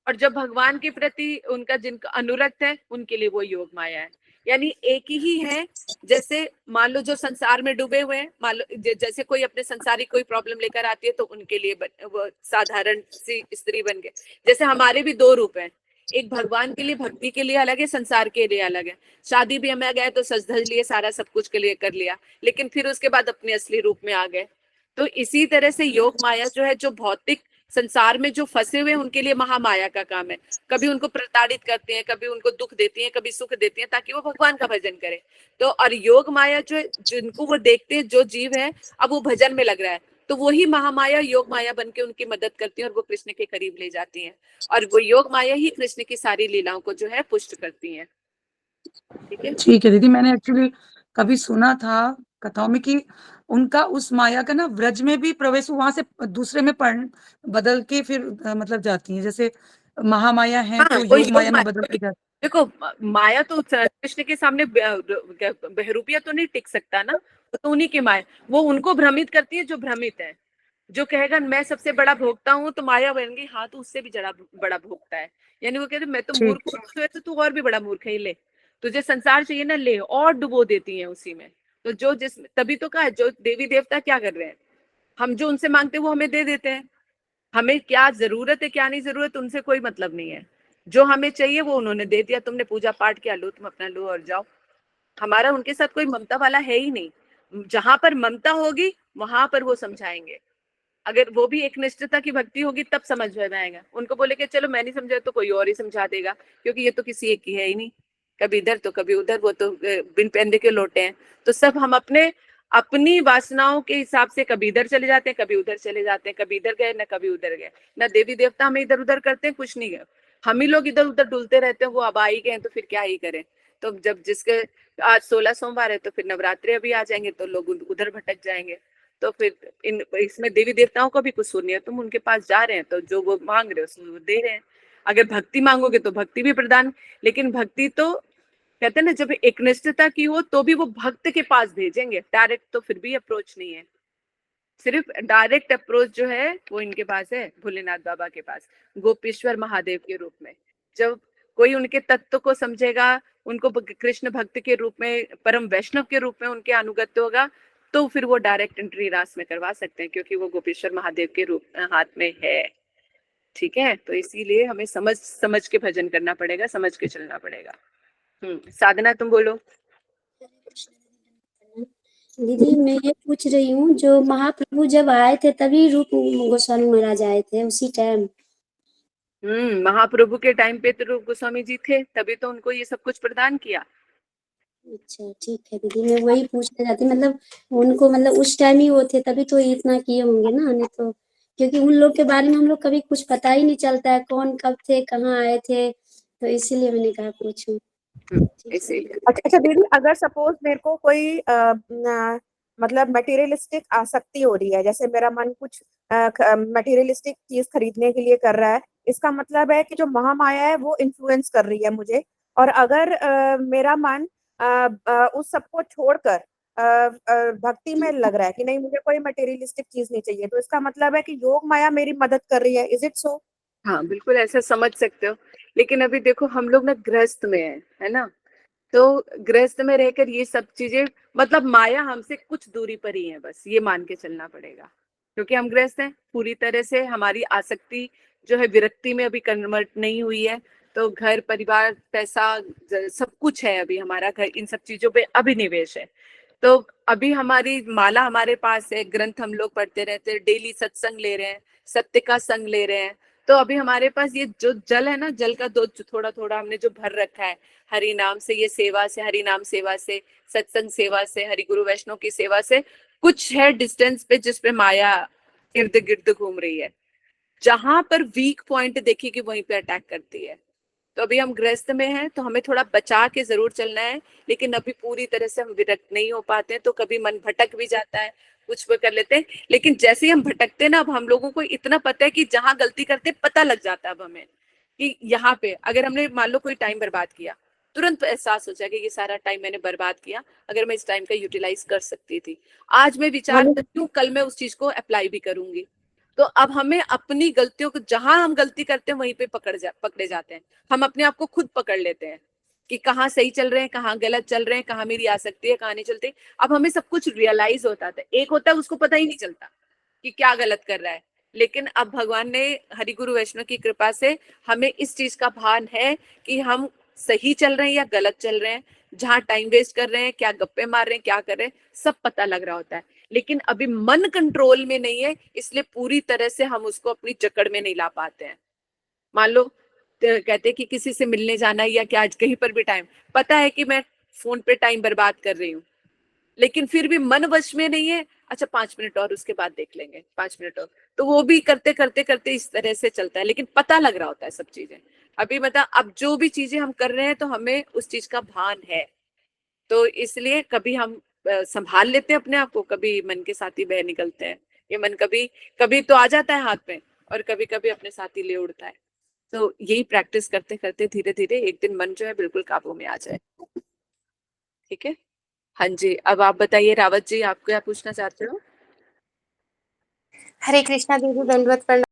और जो भगवान के प्रति उनका जिनका अनुरक्त है उनके लिए वो योग माया है। यानी एक ही है। जैसे मान लो जो संसार में डूबे हुए हैं, मान लो जैसे कोई अपने संसारिक कोई प्रॉब्लम लेकर आती है तो उनके लिए वो साधारण सी स्त्री बन गए। जैसे हमारे भी दो रूप हैं, एक भगवान के लिए भक्ति के लिए अलग है, संसार के लिए अलग है। शादी भी हमें गए तो सज धज लिए, सारा सब कुछ के लिए कर लिया, लेकिन फिर उसके बाद अपने असली रूप में आ गए। तो इसी तरह से योग माया जो है, जो भौतिक संसार में जो फंसे हुए उनके लिए महामाया का काम है। कभी उनको प्रताड़ित करते हैं, कभी उनको दुख देती हैं, कभी सुख देती हैं, ताकि वो भगवान का भजन करें। तो और योग माया जो जिनको वो देखते हैं, जो जीव है अब वो भजन में लग रहा है, तो वही महामाया योग माया बनके उनकी मदद करती है और वो कृष्ण के करीब ले जाती हैं। और वो योग माया ही कृष्ण की सारी लीलाओं को जो है पुष्ट करती हैं। ठीक है दीदी, मैंने एक्चुअली कभी सुना था कथाओं में कि उनका उस माया का ना व्रज में भी प्रवेश, वहां से दूसरे में बदल के फिर मतलब जाती है, जैसे महामाया है हाँ तो वो योग योग माया में बदल के माया। जाती देखो माया तो कृष्ण के सामने बहरूपिया तो नहीं टिक सकता ना, वो तो उन्हीं की माया। वो उनको भ्रमित करती है जो भ्रमित है। जो कहेगा मैं सबसे बड़ा भोगता हूँ तो माया बन गई, हाँ तो उससे भी बड़ा भोगता है। यानी वो कहते मैं तो ठीक। मूर्ख हूँ, तो तू और भी बड़ा मूर्ख है, ले तुझे संसार चाहिए ना, ले, और डुबो देती है उसी में। तो जो जिस तभी तो कहा जो देवी देवता क्या कर रहे हैं, हम जो उनसे मांगते हैं वो हमें दे देते हैं। हमें क्या जरूरत है क्या नहीं जरूरत उनसे कोई मतलब नहीं है। जो हमें चाहिए वो उन्होंने दे दिया, तुमने पूजा पाठ किया, लो तुम अपना लो और जाओ। हमारा उनके साथ कोई ममता वाला है ही नहीं। जहां पर ममता होगी वहां पर वो समझाएंगे। अगर वो भी एक निष्ठता की भक्ति होगी तब समझ में आएगा। उनको बोले कि चलो मैं नहीं समझा तो कोई और ही समझा देगा, क्योंकि ये तो किसी एक की है ही नहीं, कभी इधर तो कभी उधर, वो तो बिन पैंदे के लोटे हैं। तो सब हम अपने अपनी वासनाओं के हिसाब से कभी इधर चले जाते हैं, कभी उधर चले जाते हैं, कभी इधर गए ना कभी उधर गए ना। देवी देवता हमें इधर उधर करते हैं, कुछ नहीं गए, हम ही लोग इधर उधर डुलते रहते हैं। वो अब आ ही गए तो फिर क्या ही करें। तो जब जिसके आज 16 सोमवार है तो फिर नवरात्रि अभी आ जाएंगे तो लोग उधर भटक जाएंगे। तो फिर इसमें देवी देवताओं का भी कसूर नहीं है, तुम उनके पास जा रहे हैं तो जो वो मांग रहे हो वो दे रहे हैं। अगर भक्ति मांगोगे तो भक्ति भी प्रदान, लेकिन भक्ति तो कहते हैं ना जब एकनिष्ठता की हो तो भी वो भक्त के पास भेजेंगे, डायरेक्ट तो फिर भी अप्रोच नहीं है। सिर्फ डायरेक्ट अप्रोच जो है वो इनके पास है, भोलेनाथ बाबा के पास, गोपेश्वर महादेव के रूप में। जब कोई उनके तत्व को समझेगा, उनको कृष्ण भक्त के रूप में, परम वैष्णव के रूप में उनके अनुगत्य होगा, तो फिर वो डायरेक्ट एंट्री रास में करवा सकते हैं, क्योंकि वो गोपेश्वर महादेव के रूप हाथ में है। ठीक है, तो इसीलिए हमें समझ समझ के भजन करना पड़ेगा, समझ के चलना पड़ेगा। साधना तुम बोलो। दीदी मैं ये पूछ रही हूँ, जो महाप्रभु जब आए थे तभी रूप गोस्वामी महाराज आए थे उसी टाइम? महाप्रभु के टाइम पे तो रूप गोस्वामी जी थे, तभी तो उनको ये सब कुछ प्रदान किया। अच्छा ठीक है दीदी, मैं वही पूछना चाहती, मतलब उनको मतलब उस टाइम ही वो थे तभी तो इतना किए होंगे ना, नहीं तो क्योंकि उन लोग के बारे में हम लोग कभी कुछ पता ही नहीं चलता है, कौन कब थे कहाँ आए थे, तो इसीलिए मैंने कहा पूछूं। इसीलिए अच्छा दीदी, अगर सपोज मेरे को कोई मतलब मटेरियलिस्टिक आसक्ति हो रही है, जैसे मेरा मन कुछ मटेरियलिस्टिक चीज खरीदने के लिए कर रहा है, इसका मतलब है कि जो महामाया है वो इन्फ्लुएंस कर रही है मुझे। और अगर मेरा मन उस सबको छोड़कर भक्ति में लग रहा है कि नहीं मुझे कोई मटेरियलिस्टिक चीज नहीं चाहिए, तो इसका मतलब है कि योग माया मेरी मदद कर रही है। Is it so? हाँ बिल्कुल ऐसा समझ सकते हो। लेकिन अभी देखो हम लोग ना गृहस्थ में है ना, तो गृहस्थ में रहकर ये सब चीजें, मतलब माया हमसे कुछ दूरी पर ही है, बस ये मान के चलना पड़ेगा। क्योंकि हम गृहस्थ हैं, पूरी तरह से हमारी आसक्ति जो है विरक्ति में अभी कन्वर्ट नहीं हुई है। तो घर परिवार पैसा सब कुछ है, अभी हमारा घर इन सब चीजों पे अभिनिवेश है। तो अभी हमारी माला हमारे पास है, ग्रंथ हम लोग पढ़ते रहते हैं, डेली सत्संग ले रहे हैं, सत्य का संग ले रहे हैं। तो अभी हमारे पास ये जो जल है ना, जल का दो थोड़ा थोड़ा हमने जो भर रखा है, हरि नाम से, ये सेवा से, हरि नाम सेवा से, सत्संग सेवा से, हरि गुरु वैष्णव की सेवा से, कुछ है डिस्टेंस पे जिसपे माया इर्द गिर्द घूम रही है। जहां पर वीक पॉइंट देखेगी वहीं पे अटैक करती है। तो अभी हम गृहस्थ में हैं तो हमें थोड़ा बचा के जरूर चलना है, लेकिन अभी पूरी तरह से हम विरक्त नहीं हो पाते हैं, तो कभी मन भटक भी जाता है, कुछ भी कर लेते हैं। लेकिन जैसे ही हम भटकते हैं ना, अब हम लोगों को इतना पता है कि जहां गलती करते पता लग जाता है अब हमें कि यहाँ पे अगर हमने मान लो कोई टाइम बर्बाद किया, तुरंत एहसास हो जाएगा ये सारा टाइम मैंने बर्बाद किया, अगर मैं इस टाइम का यूटिलाइज कर सकती थी। आज मैं विचार करती हूँ, कल मैं उस चीज को अप्लाई भी करूंगी। तो अब हमें अपनी गलतियों को, जहां हम गलती करते हैं वहीं पे पकड़े जाते हैं। हम अपने आप को खुद पकड़ लेते हैं कि कहाँ सही चल रहे हैं, कहाँ गलत चल रहे हैं, कहाँ मेरी आसक्ति है, कहाँ नहीं चलती। अब हमें सब कुछ रियलाइज होता था, एक होता है उसको पता ही नहीं चलता कि क्या गलत कर रहा है। लेकिन अब भगवान ने हरि गुरु वैष्णव की कृपा से हमें इस चीज का भान है कि हम सही चल रहे हैं या गलत चल रहे हैं, जहां टाइम वेस्ट कर रहे हैं, क्या गप्पे मार रहे हैं, क्या कर रहे हैं, सब पता लग रहा होता है। लेकिन अभी मन कंट्रोल में नहीं है, इसलिए पूरी तरह से हम उसको अपनी जकड़ में नहीं ला पाते हैं। मान लो तो कहते हैं कि किसी से मिलने जाना है या क्या, कहीं पर भी टाइम, पता है कि मैं फोन पे टाइम बर्बाद कर रही हूँ, लेकिन फिर भी मन वश में नहीं है, अच्छा 5 मिनट और उसके बाद देख लेंगे, 5 मिनट और। तो वो भी करते करते करते इस तरह से चलता है, लेकिन पता लग रहा होता है सब चीजें। अभी मतलब अब जो भी चीजें हम कर रहे हैं तो हमें उस चीज का भान है। तो इसलिए कभी हम संभाल लेते हैं अपने आप को, कभी मन के साथ ही बह निकलते हैं। ये मन कभी कभी तो आ जाता है हाथ में, और कभी कभी अपने साथ ही ले उड़ता है। तो यही प्रैक्टिस करते करते धीरे धीरे एक दिन मन जो है बिल्कुल काबू में आ जाए। ठीक है, हाँ जी। अब आप बताइए रावत जी, आप क्या पूछना चाहते हो? हरे कृष्णा दीदी, दंडवत प्रणाम।